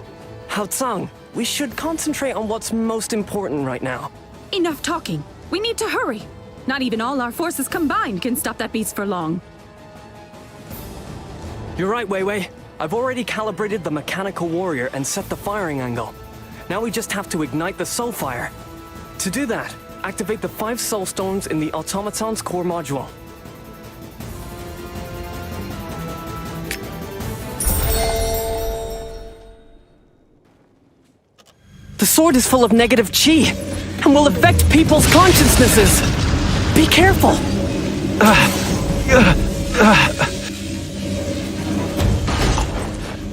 Hao Tsang, we should concentrate on what's most important right now. Enough talking. We need to hurry. Not even all our forces combined can stop that beast for long. You're right, Wei Wei. I've already calibrated the mechanical warrior and set the firing angle. Now we just have to ignite the soul fire. To do that, activate the 5 soul stones in the automaton's core module. The sword is full of negative qi and will affect people's consciousnesses. Be careful.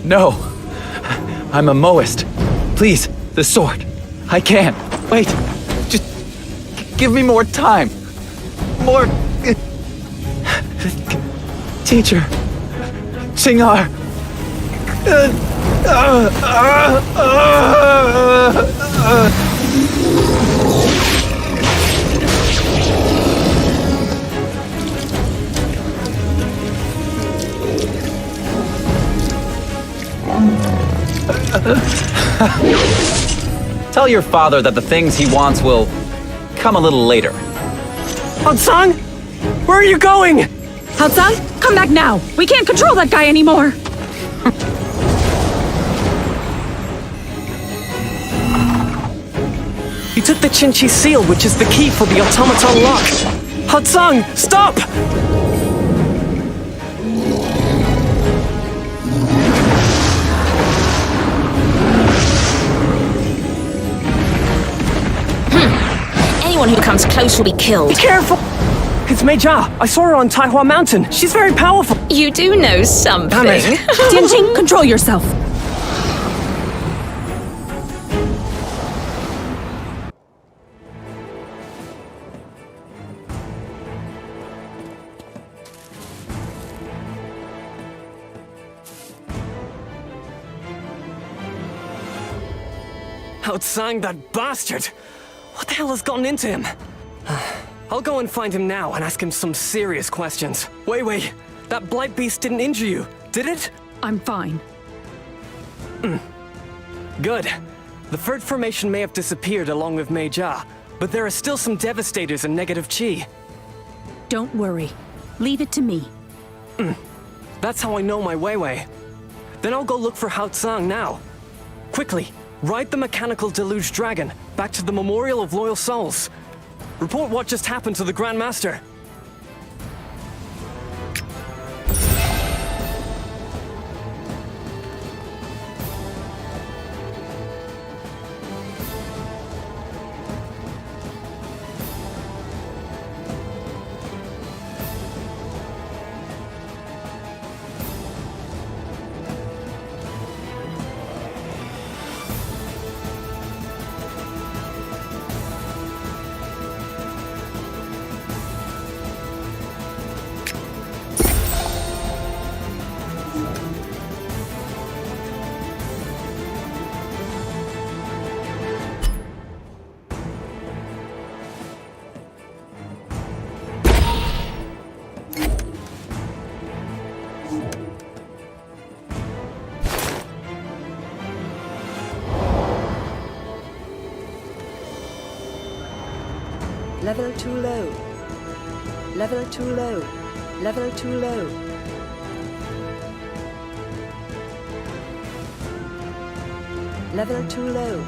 No! I'm a Moist. Please, the sword. I can't. Wait. Just give me more time. More... Teacher. Xingar. Tell your father that the things he wants will come a little later. Hao Tsang? Where are you going? Hao Tsang, come back now. We can't control that guy anymore. You took the Qinchi seal, which is the key for the automaton lock. Hao Tsang, stop! Anyone who comes close will be killed. Be careful! It's Mei Jia. I saw her on Taihua Mountain. She's very powerful. You do know something. Damn it. Tianjing, control yourself. Hao Tsang, that bastard! What the hell has gotten into him? I'll go and find him now and ask him some serious questions. Wei, that blight beast didn't injure you, did it? I'm fine. Good. The third formation may have disappeared along with Mei Jia, but there are still some devastators and negative qi. Don't worry. Leave it to me. That's how I know my Wei. Then I'll go look for Hao Tsang now. Quickly, ride the mechanical deluge dragon back to the Memorial of Loyal Souls. Report what just happened to the Grand Master. Level too low. Level too low. Level too low. Level too low.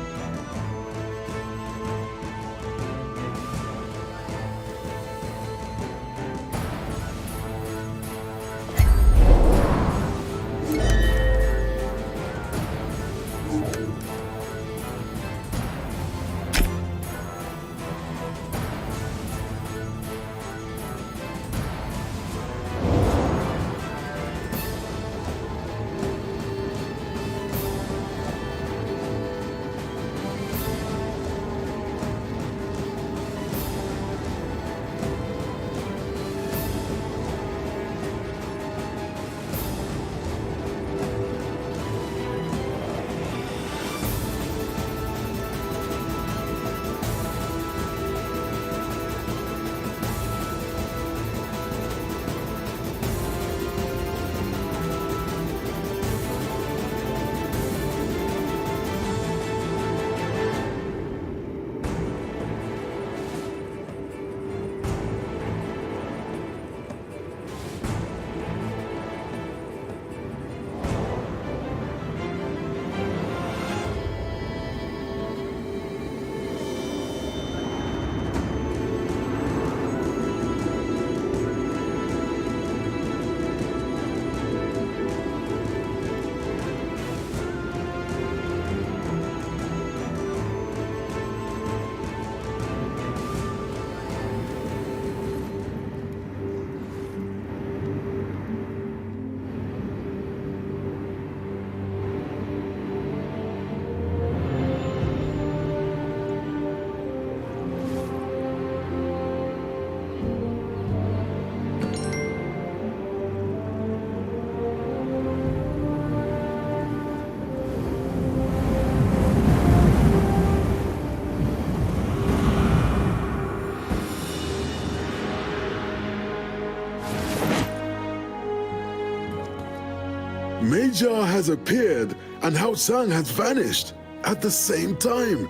Major has appeared and Hao Sang has vanished at the same time.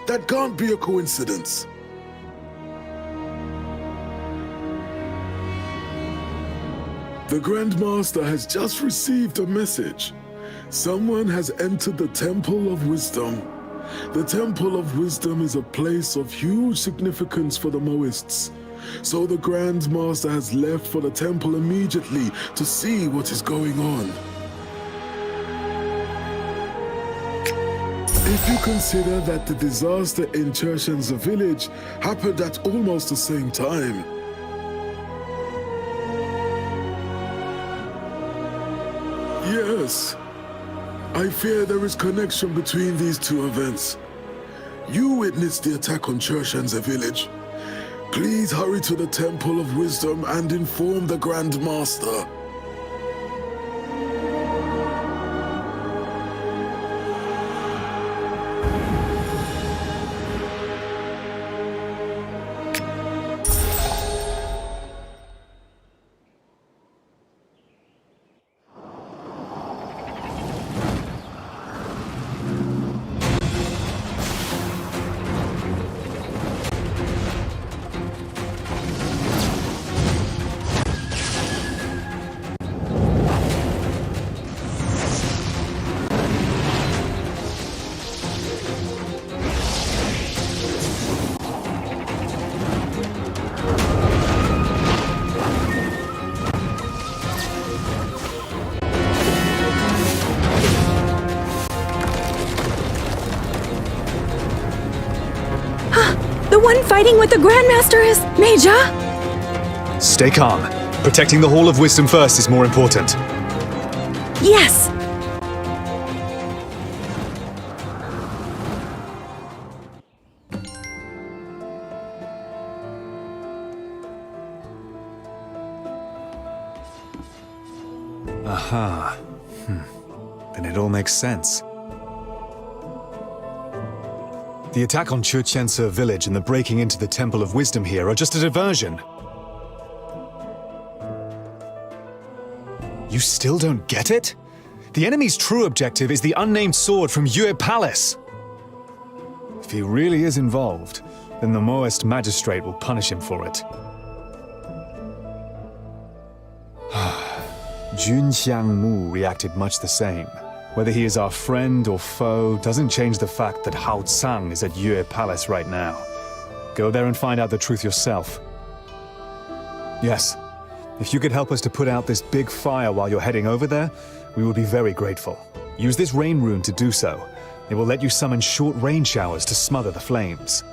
That can't be a coincidence. The Grand Master has just received a message. Someone has entered the Temple of Wisdom. The Temple of Wisdom is a place of huge significance for the Moists. So the Grand Master has left for the temple immediately to see what is going on. If you consider that the disaster in Chershen's village happened at almost the same time, yes, I fear there is connection between these two events. You witnessed the attack on Chershen's village. Please hurry to the Temple of Wisdom and inform the Grand Master. The one fighting with the Grandmaster is Major? Stay calm. Protecting the Hall of Wisdom first is more important. Yes! Aha. Then it all makes sense. The attack on Chuchense village and the breaking into the Temple of Wisdom here are just a diversion. You still don't get it? The enemy's true objective is the unnamed sword from Yue Palace. If he really is involved, then the Moist magistrate will punish him for it. Jun Xiangmu reacted much the same. Whether he is our friend or foe doesn't change the fact that Hao Tsang is at Yue Palace right now. Go there and find out the truth yourself. Yes, if you could help us to put out this big fire while you're heading over there, we would be very grateful. Use this rain rune to do so. It will let you summon short rain showers to smother the flames.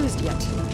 used yet.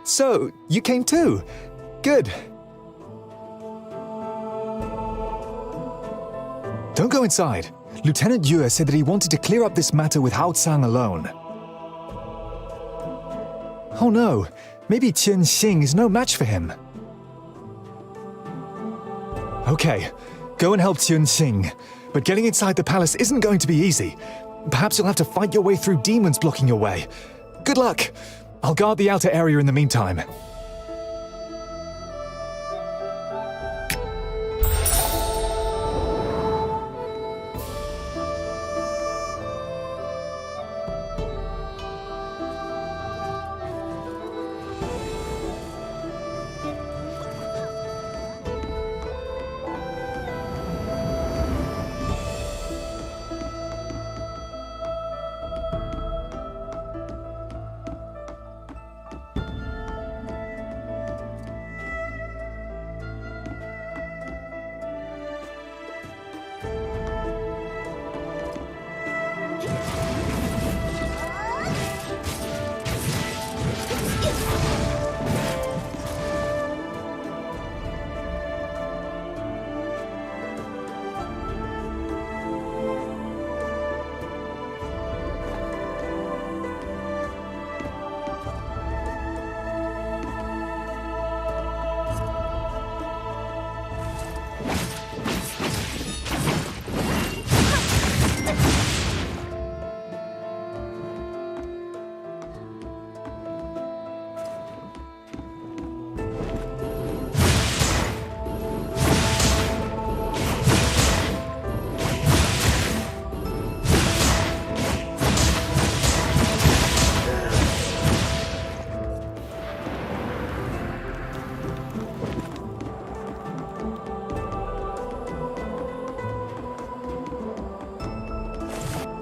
So, you came too. Good. Don't go inside. Lieutenant Yue said that he wanted to clear up this matter with Hao Tsang alone. Oh no, maybe Qian Xing is no match for him. Okay, go and help Qian Xing. But getting inside the palace isn't going to be easy. Perhaps you'll have to fight your way through demons blocking your way. Good luck. I'll guard the outer area in the meantime.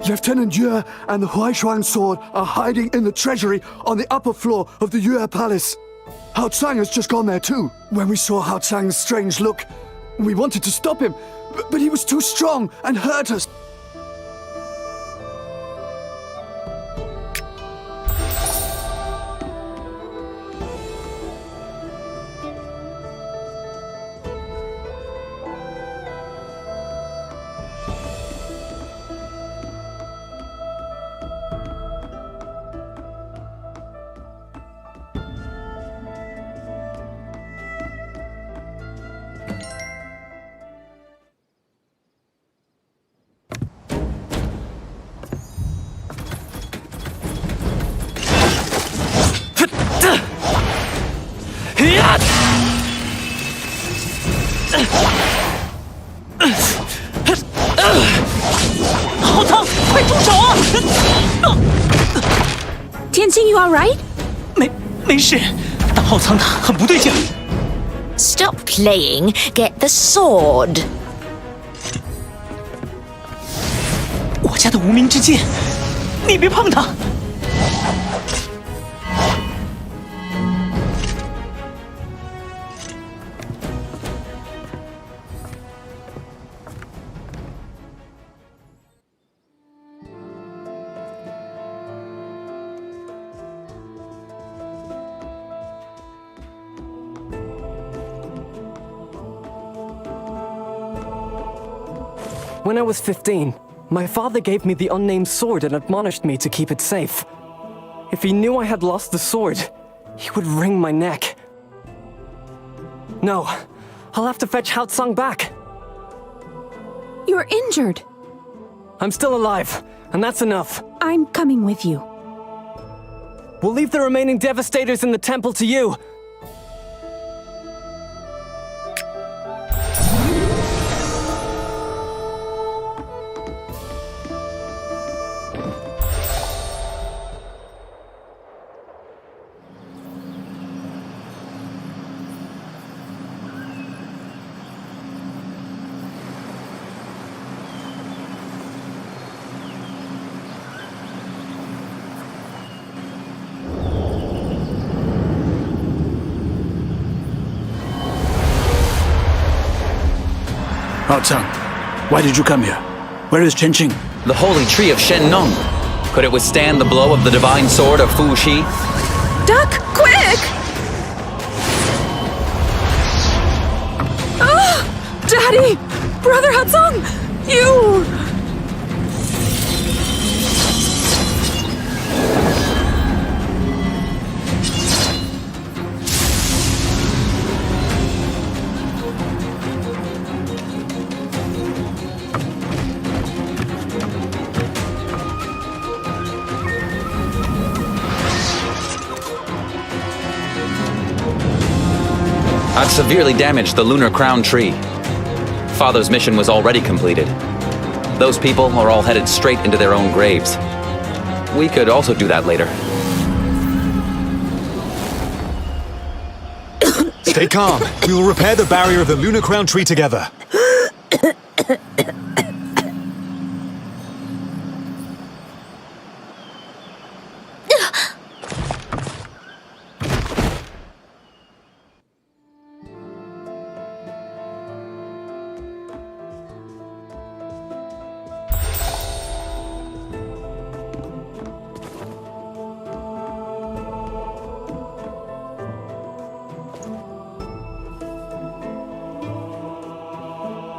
Lieutenant Yue and the Huaishuang sword are hiding in the treasury on the upper floor of the Yue Palace. Hao Tsang has just gone there too. When we saw Hao Tsang's strange look, we wanted to stop him, but he was too strong and hurt us. Tianqing, you alright? 没事，但浩苍他很不对劲。 Stop playing. Get the sword. 我家的无名之剑，你别碰它。 When I was 15, my father gave me the unnamed sword and admonished me to keep it safe. If he knew I had lost the sword, he would wring my neck. No, I'll have to fetch Hao Tsang back. You're injured. I'm still alive, and that's enough. I'm coming with you. We'll leave the remaining devastators in the temple to you. Hao Tsang, why did you come here? Where is Chen Qing? The holy tree of Shen Nong. Could it withstand the blow of the divine sword of Fu Shi? Duck, quick! Daddy! Brother Hatsung! You! I've severely damaged the lunar crown tree. Father's mission was already completed. Those people are all headed straight into their own graves. We could also do that later. Stay calm. We will repair the barrier of the lunar crown tree together.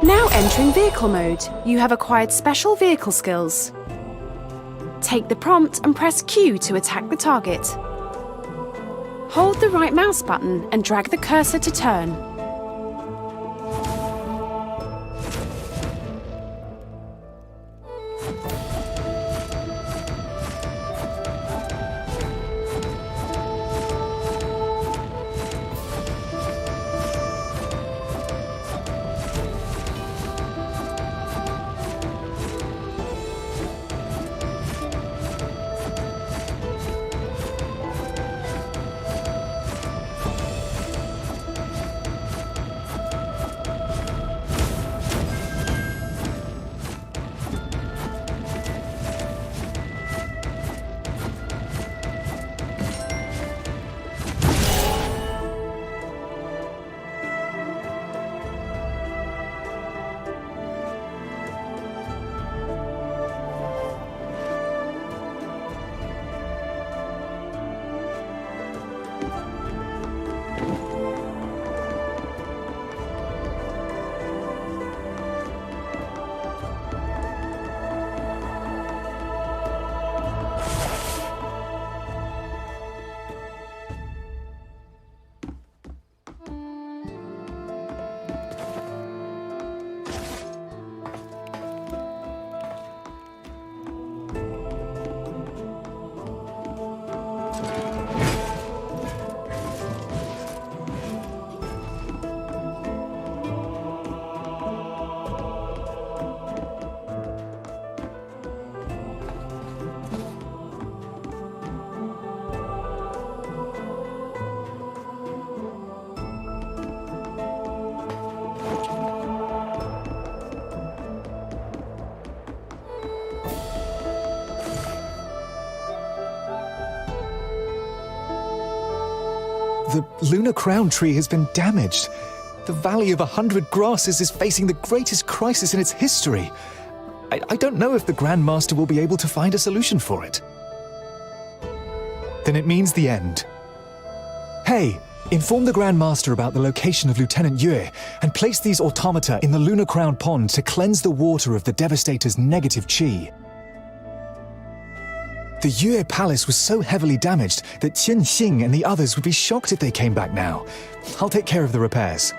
Now entering vehicle mode, you have acquired special vehicle skills. Take the prompt and press Q to attack the target. Hold the right mouse button and drag the cursor to turn. The lunar crown tree has been damaged. The Valley of 100 Grasses is facing the greatest crisis in its history. I don't know if the Grand Master will be able to find a solution for it. Then it means the end. Hey, inform the Grand Master about the location of Lieutenant Yue and place these automata in the Lunar Crown Pond to cleanse the water of the Devastator's negative chi. The Yue Palace was so heavily damaged that Qian Xing and the others would be shocked if they came back now. I'll take care of the repairs.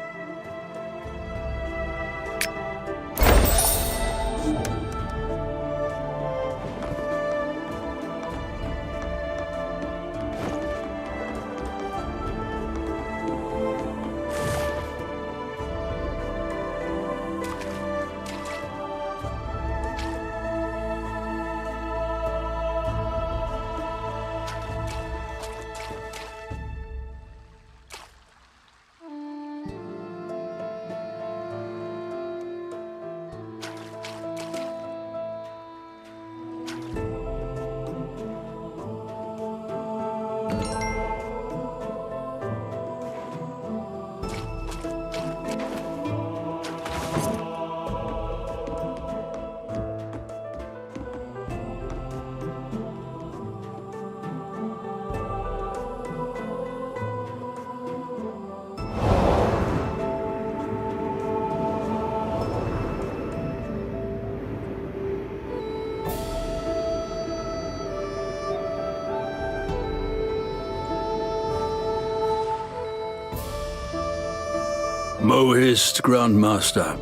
Mohist, Grandmaster.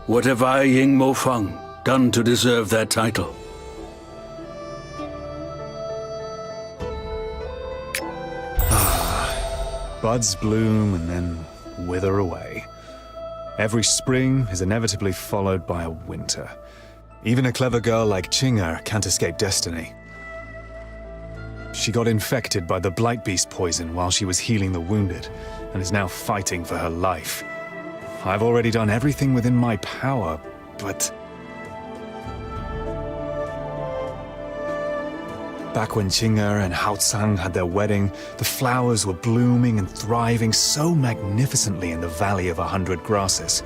What have I, Ying Mo Feng, done to deserve that title? Buds bloom and then wither away. Every spring is inevitably followed by a winter. Even a clever girl like Qing'er can't escape destiny. She got infected by the Blight Beast poison while she was healing the wounded, and is now fighting for her life. I've already done everything within my power, but... Back when Qing'er and Haotsang had their wedding, the flowers were blooming and thriving so magnificently in the Valley of 100 Grasses.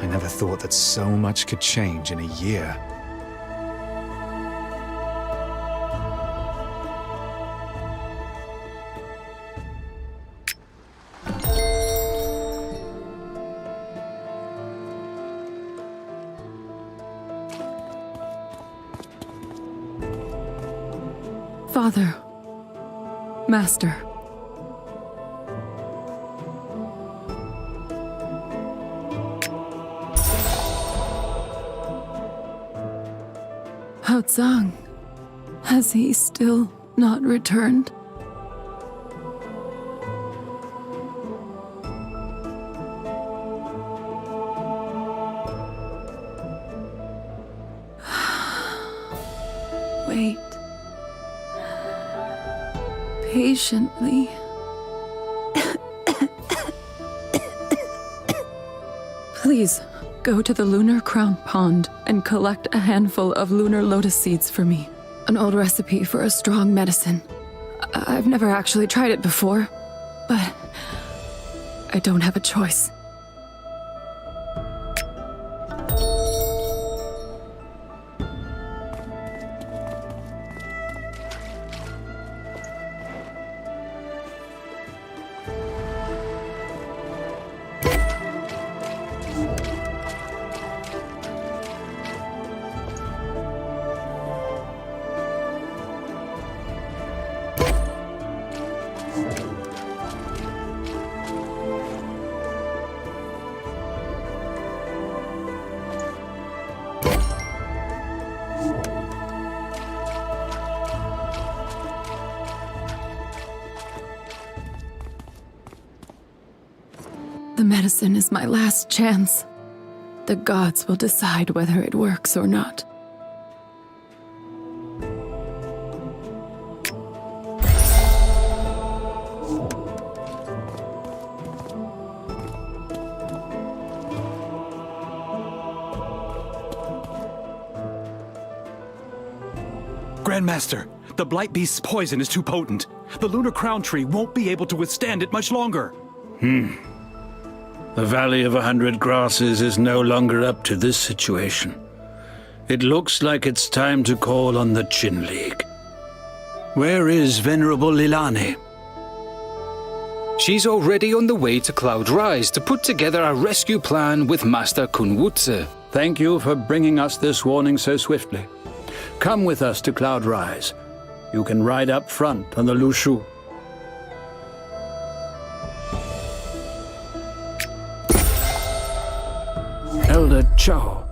I never thought that so much could change in a year. Father. Master. Haotsang. Has he still not returned? Wait. Patiently. Please, go to the Lunar Crown Pond and collect a handful of lunar lotus seeds for me. An old recipe for a strong medicine. I've never actually tried it before, but I don't have a choice. The medicine is my last chance. The gods will decide whether it works or not. Grandmaster, the Blight Beast's poison is too potent. The Lunar Crown Tree won't be able to withstand it much longer. The Valley of 100 Grasses is no longer up to this situation. It looks like it's time to call on the Qin League. Where is Venerable Lilani? She's already on the way to Cloud Rise to put together a rescue plan with Master Kunwutse. Thank you for bringing us this warning so swiftly. Come with us to Cloud Rise. You can ride up front on the Lushu. Elder Chou,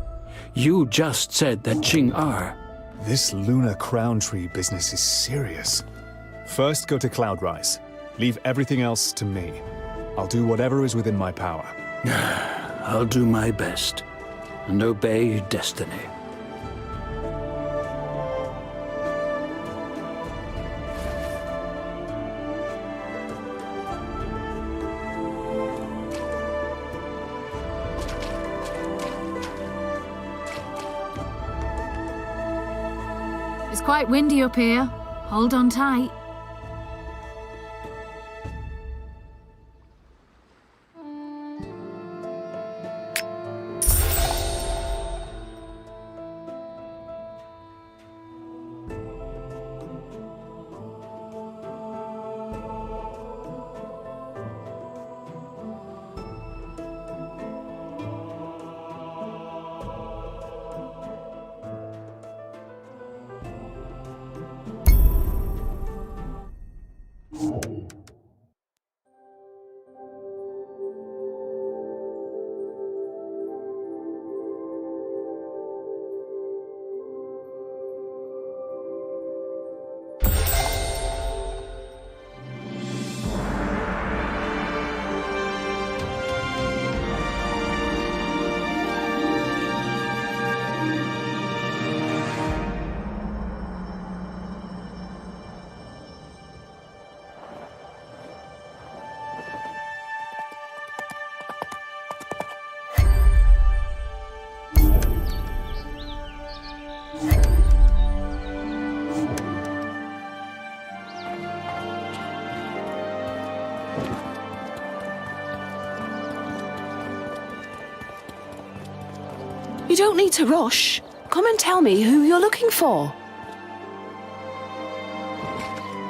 you just said that Qing'er... This Lunar Crown Tree business is serious. First, go to Cloud Rise. Leave everything else to me. I'll do whatever is within my power. I'll do my best and obey destiny. It's quite windy up here. Hold on tight. You don't need to rush. Come and tell me who you're looking for.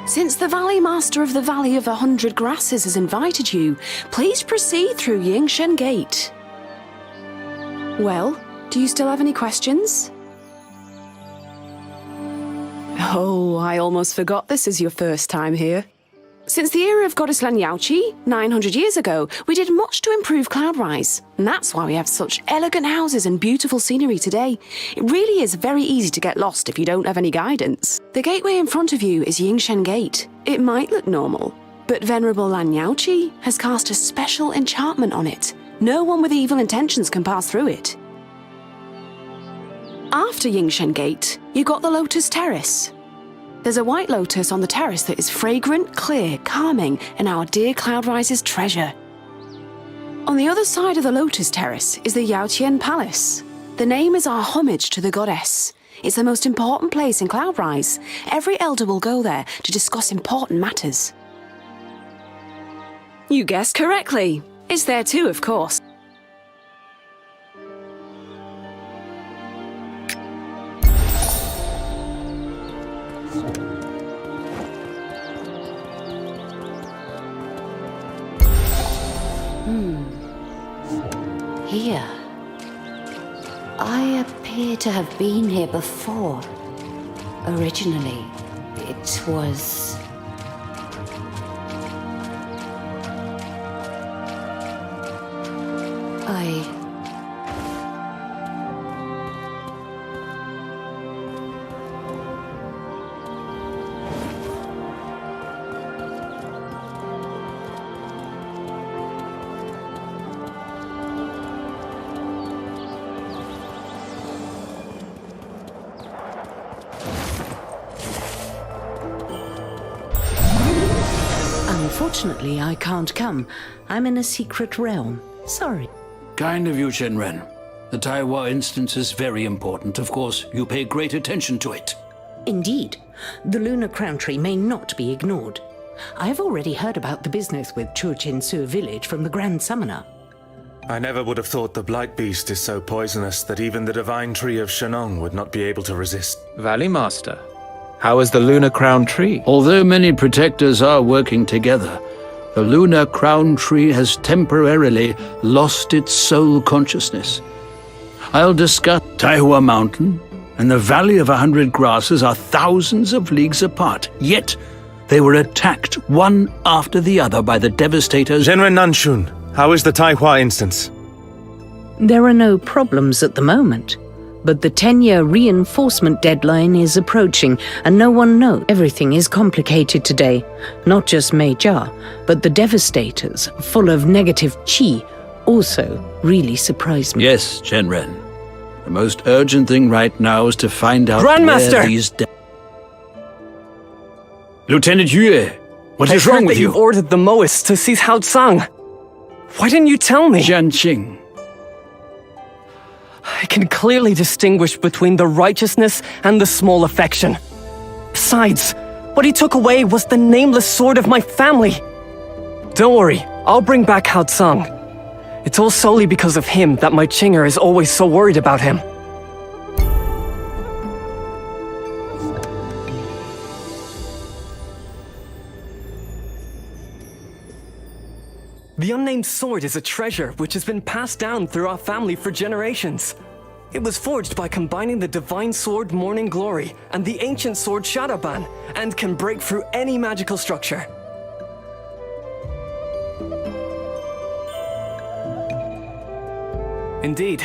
Since the Valley Master of the Valley of 100 Grasses has invited you, please proceed through Yingshen Gate. Well, do you still have any questions? Oh, I almost forgot this is your first time here. Since the era of Goddess Lan Yaoqi, 900 years ago, we did much to improve Cloudrise, and that's why we have such elegant houses and beautiful scenery today. It really is very easy to get lost if you don't have any guidance. The gateway in front of you is Yingshen Gate. It might look normal, but Venerable Lan Yaoqi has cast a special enchantment on it. No one with evil intentions can pass through it. After Yingshen Gate, you got the Lotus Terrace. There's a white lotus on the terrace that is fragrant, clear, calming, and our dear Cloudrise's treasure. On the other side of the Lotus Terrace is the Yaotian Palace. The name is our homage to the goddess. It's the most important place in Cloudrise. Every elder will go there to discuss important matters. You guessed correctly. It's there too, of course. Here. I appear to have been here before. Originally, it was... Unfortunately, I can't come. I'm in a secret realm. Sorry. Kind of you, Shenren. The Taiwa instance is very important. Of course, you pay great attention to it. Indeed. The lunar crown tree may not be ignored. I've already heard about the business with Churchin-Su village from the Grand Summoner. I never would have thought the Blight Beast is so poisonous that even the Divine Tree of Shenong would not be able to resist. Valley Master, how is the lunar crown tree? Although many protectors are working together, the lunar crown tree has temporarily lost its soul consciousness. I'll discuss Taihua Mountain and the Valley of 100 Grasses are thousands of leagues apart, yet they were attacked one after the other by the devastators. Genren Nanshun, how is the Taihua instance? There are no problems at the moment, but the 10-year reinforcement deadline is approaching, and no one knows. Everything is complicated today. Not just Meijia, but the devastators, full of negative qi, also really surprised me. Yes, Genren. The most urgent thing right now is to find out Grandmaster! where these Lieutenant Yue, what is wrong with you? You ordered the Moists to seize Hao Tsang. Why didn't you tell me? Jianqing. I can clearly distinguish between the righteousness and the small affection. Besides, what he took away was the nameless sword of my family. Don't worry, I'll bring back Hao Tsang. It's all solely because of him that my Chinger is always so worried about him. The unnamed sword is a treasure which has been passed down through our family for generations. It was forged by combining the divine sword Morning Glory and the ancient sword Shadaban, and can break through any magical structure. Indeed.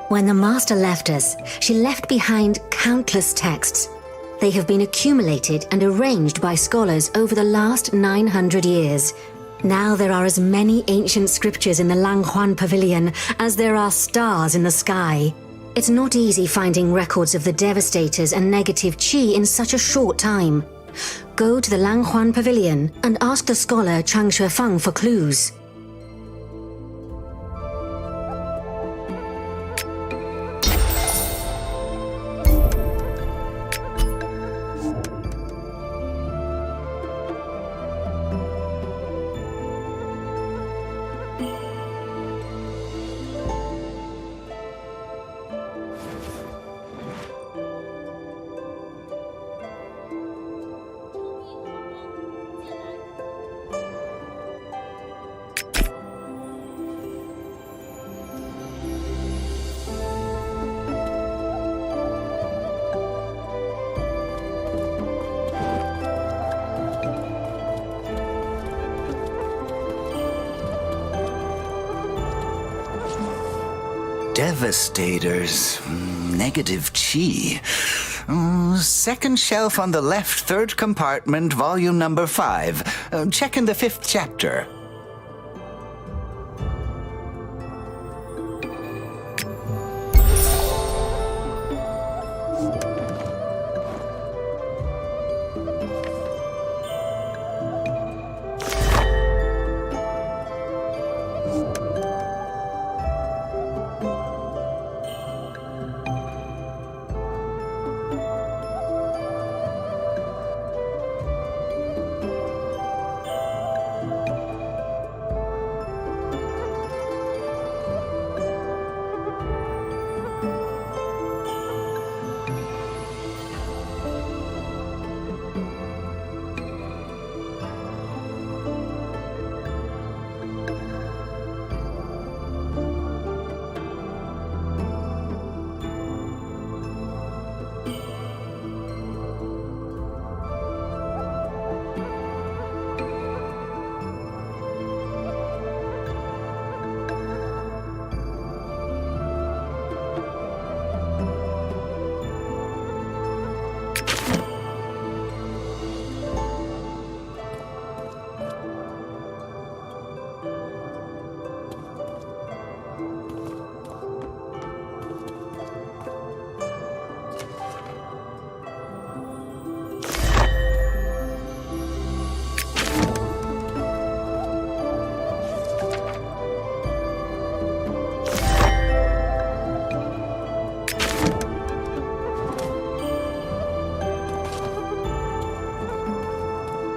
When the Master left us, she left behind countless texts. They have been accumulated and arranged by scholars over the last 900 years. Now there are as many ancient scriptures in the Langhuan Pavilion as there are stars in the sky. It's not easy finding records of the devastators and negative qi in such a short time. Go to the Langhuan Pavilion and ask the scholar Chang Shuefeng for clues. Devastators. Negative chi. Second shelf on the left, third compartment, volume number 5. Check in the 5th chapter.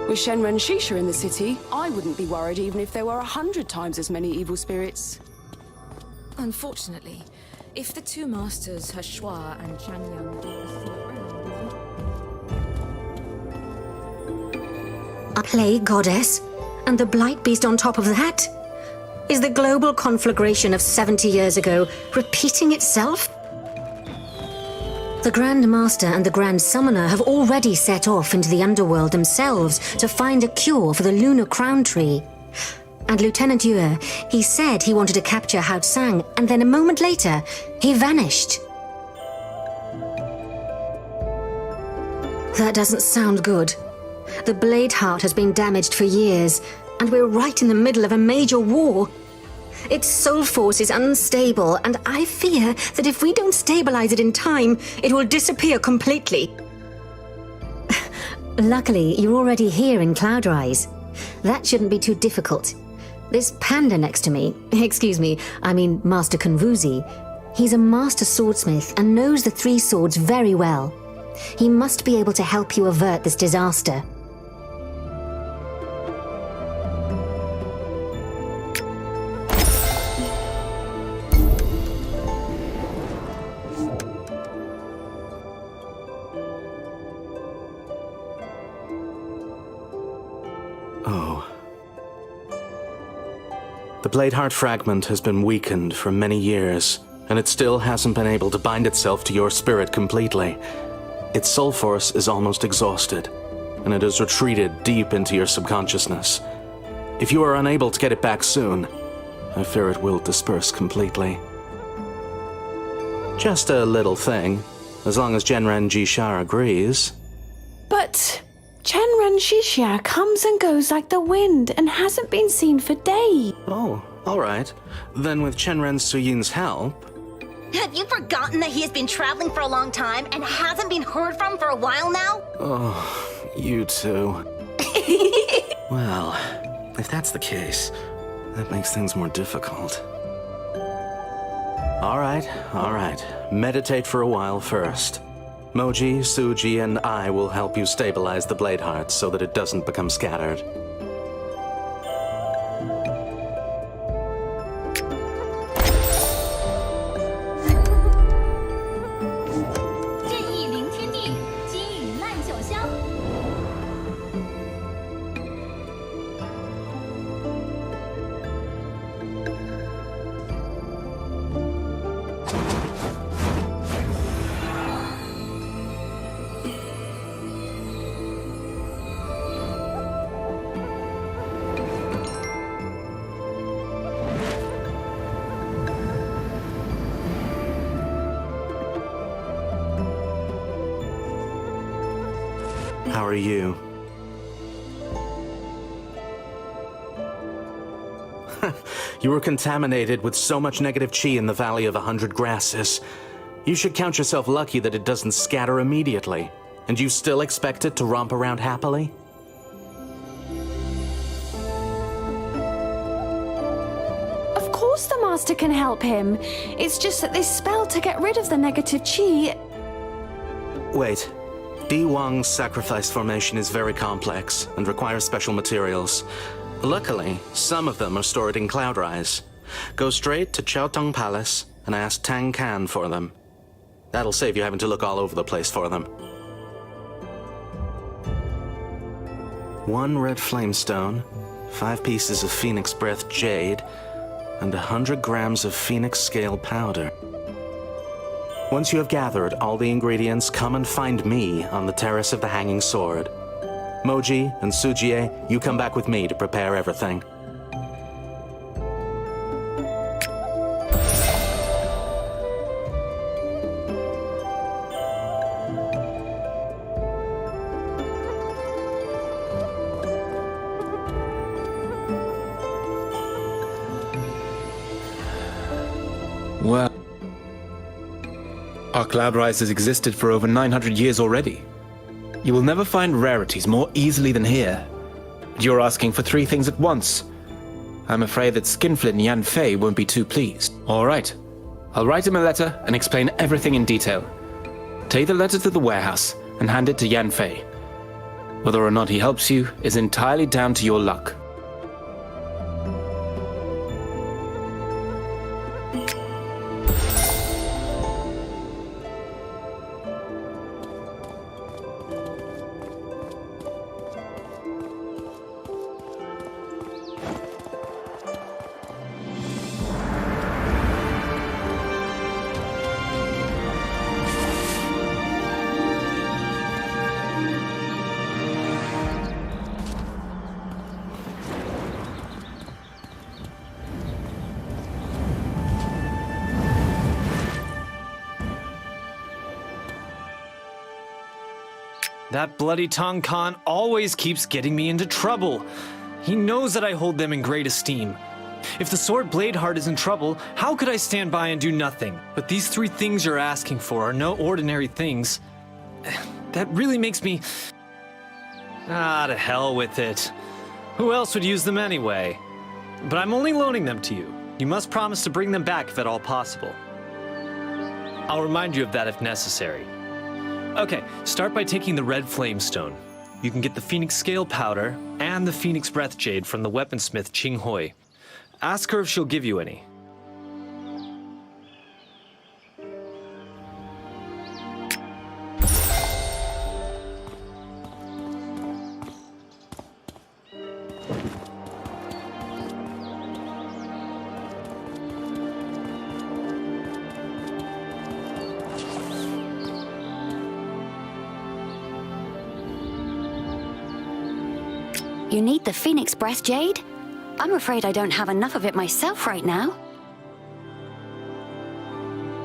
With Shenren Shisha in the city, I wouldn't be worried even if there were 100 times as many evil spirits. Unfortunately, if the two masters, Hashua and Changyang, A plague goddess? And the blight beast on top of that? Is the global conflagration of 70 years ago repeating itself? The Grand Master and the Grand Summoner have already set off into the underworld themselves to find a cure for the lunar crown tree. And Lieutenant Yue, he said he wanted to capture Hao Tsang, and then a moment later, he vanished. That doesn't sound good. The Blade Heart has been damaged for years, and we're right in the middle of a major war. Its soul force is unstable, and I fear that if we don't stabilize it in time, it will disappear completely. Luckily, you're already here in Cloudrise. That shouldn't be too difficult. This panda next to me, Master Kunwuzi, he's a master swordsmith and knows the three swords very well. He must be able to help you avert this disaster. Oh. The Bladeheart fragment has been weakened for many years, and it still hasn't been able to bind itself to your spirit completely. Its soul force is almost exhausted, and it has retreated deep into your subconsciousness. If you are unable to get it back soon, I fear it will disperse completely. Just a little thing, as long as Genren Jishar agrees. But Chenren Shishia comes and goes like the wind and hasn't been seen for days. Oh, all right. Then with Chenren Suyin's help... Have you forgotten that he has been traveling for a long time and hasn't been heard from for a while now? Oh, you two. Well, if that's the case, that makes things more difficult. All right. Meditate for a while first. Moji, Suji, and I will help you stabilize the Bladeheart so that it doesn't become scattered. How are you? You were contaminated with so much negative chi in the Valley of 100 Grasses. You should count yourself lucky that it doesn't scatter immediately. And you still expect it to romp around happily? Of course the Master can help him. It's just that this spell to get rid of the negative chi... Wait. Di Wang's sacrifice formation is very complex and requires special materials. Luckily, some of them are stored in Cloudrise. Go straight to Chaotong Palace and ask Tang Kan for them. That'll save you having to look all over the place for them. 1 red flamestone, 5 pieces of phoenix breath jade, and 100 grams of phoenix scale powder. Once you have gathered all the ingredients, come and find me on the Terrace of the Hanging Sword. Moji and Sujie, you come back with me to prepare everything. Well, our Cloudrise has existed for over 900 years already. You will never find rarities more easily than here. You're asking for 3 things at once. I'm afraid that Skinflint Yan Fei won't be too pleased. All right. I'll write him a letter and explain everything in detail. Take the letter to the warehouse and hand it to Yan Fei. Whether or not he helps you is entirely down to your luck. That bloody Tong Khan always keeps getting me into trouble. He knows that I hold them in great esteem. If the Sword Bladeheart is in trouble, how could I stand by and do nothing? But these 3 things you're asking for are no ordinary things. That really makes me... Ah, to hell with it. Who else would use them anyway? But I'm only loaning them to you. You must promise to bring them back if at all possible. I'll remind you of that if necessary. Okay, start by taking the red flamestone. You can get the phoenix scale powder and the phoenix breath jade from the weaponsmith Ching Hui. Ask her if she'll give you any. You need the Phoenix Breath Jade? I'm afraid I don't have enough of it myself right now.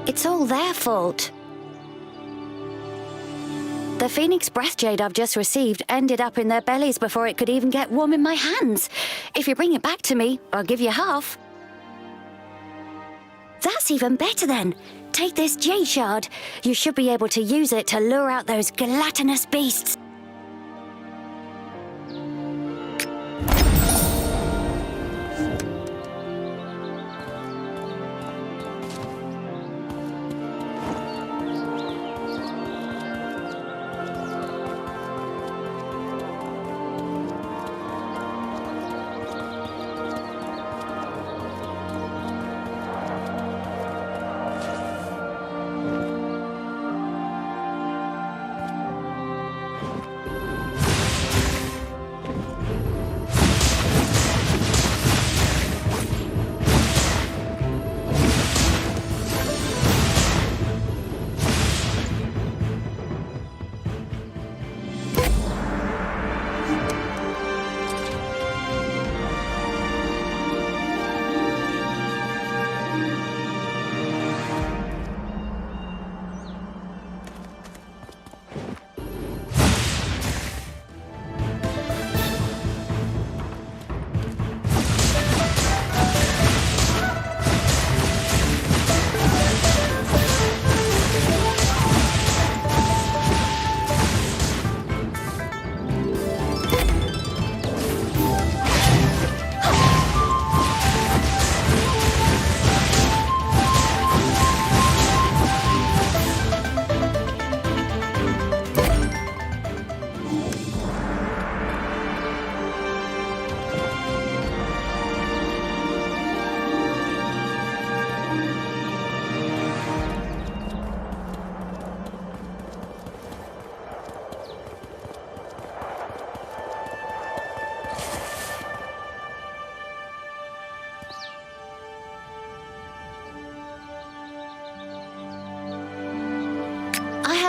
It's all their fault. The Phoenix Breath Jade I've just received ended up in their bellies before it could even get warm in my hands. If you bring it back to me, I'll give you half. That's even better then. Take this Jade Shard. You should be able to use it to lure out those gelatinous beasts.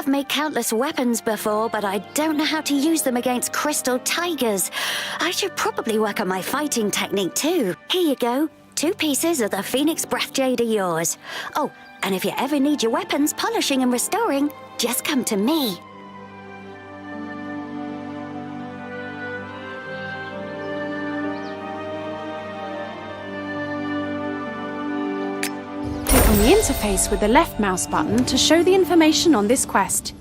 have made countless weapons before, but I don't know how to use them against crystal tigers. I should probably work on my fighting technique too. Here you go. 2 pieces of the Phoenix Breath Jade are yours. Oh, and if you ever need your weapons polishing and restoring, just come to me. Click on the interface with the left mouse button to show the information on this quest.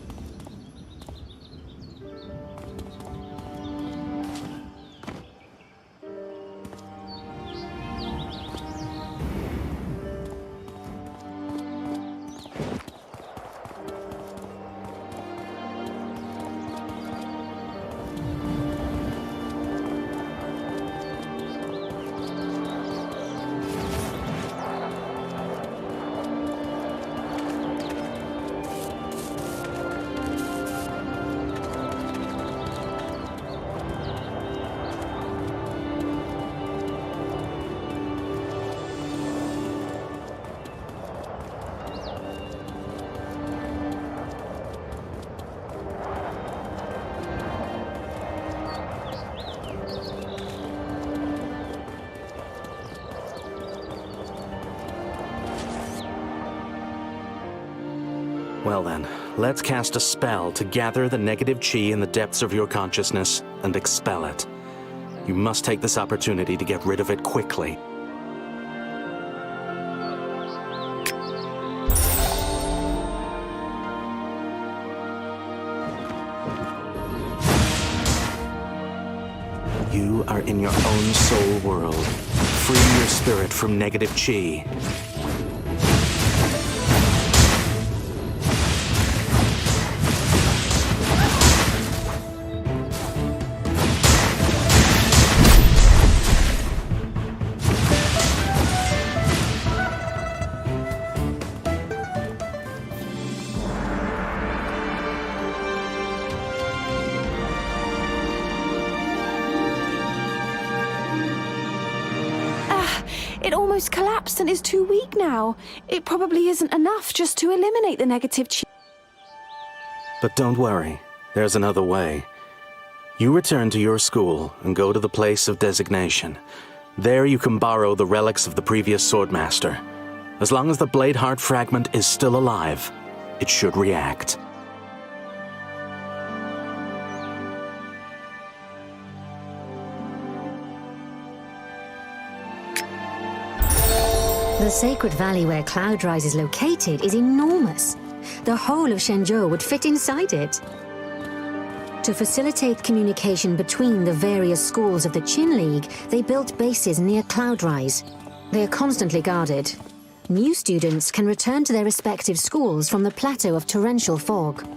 Well then, let's cast a spell to gather the negative chi in the depths of your consciousness and expel it. You must take this opportunity to get rid of it quickly. You are in your own soul world. Free your spirit from negative chi. It almost collapsed and is too weak now. It probably isn't enough just to eliminate the negative chi. But don't worry, there's another way. You return to your school and go to the place of designation. There you can borrow the relics of the previous Swordmaster. As long as the Blade Heart fragment is still alive, it should react. The sacred valley where Cloudrise is located is enormous. The whole of Shenzhou would fit inside it. To facilitate communication between the various schools of the Qin League, they built bases near Cloudrise. They are constantly guarded. New students can return to their respective schools from the plateau of torrential fog.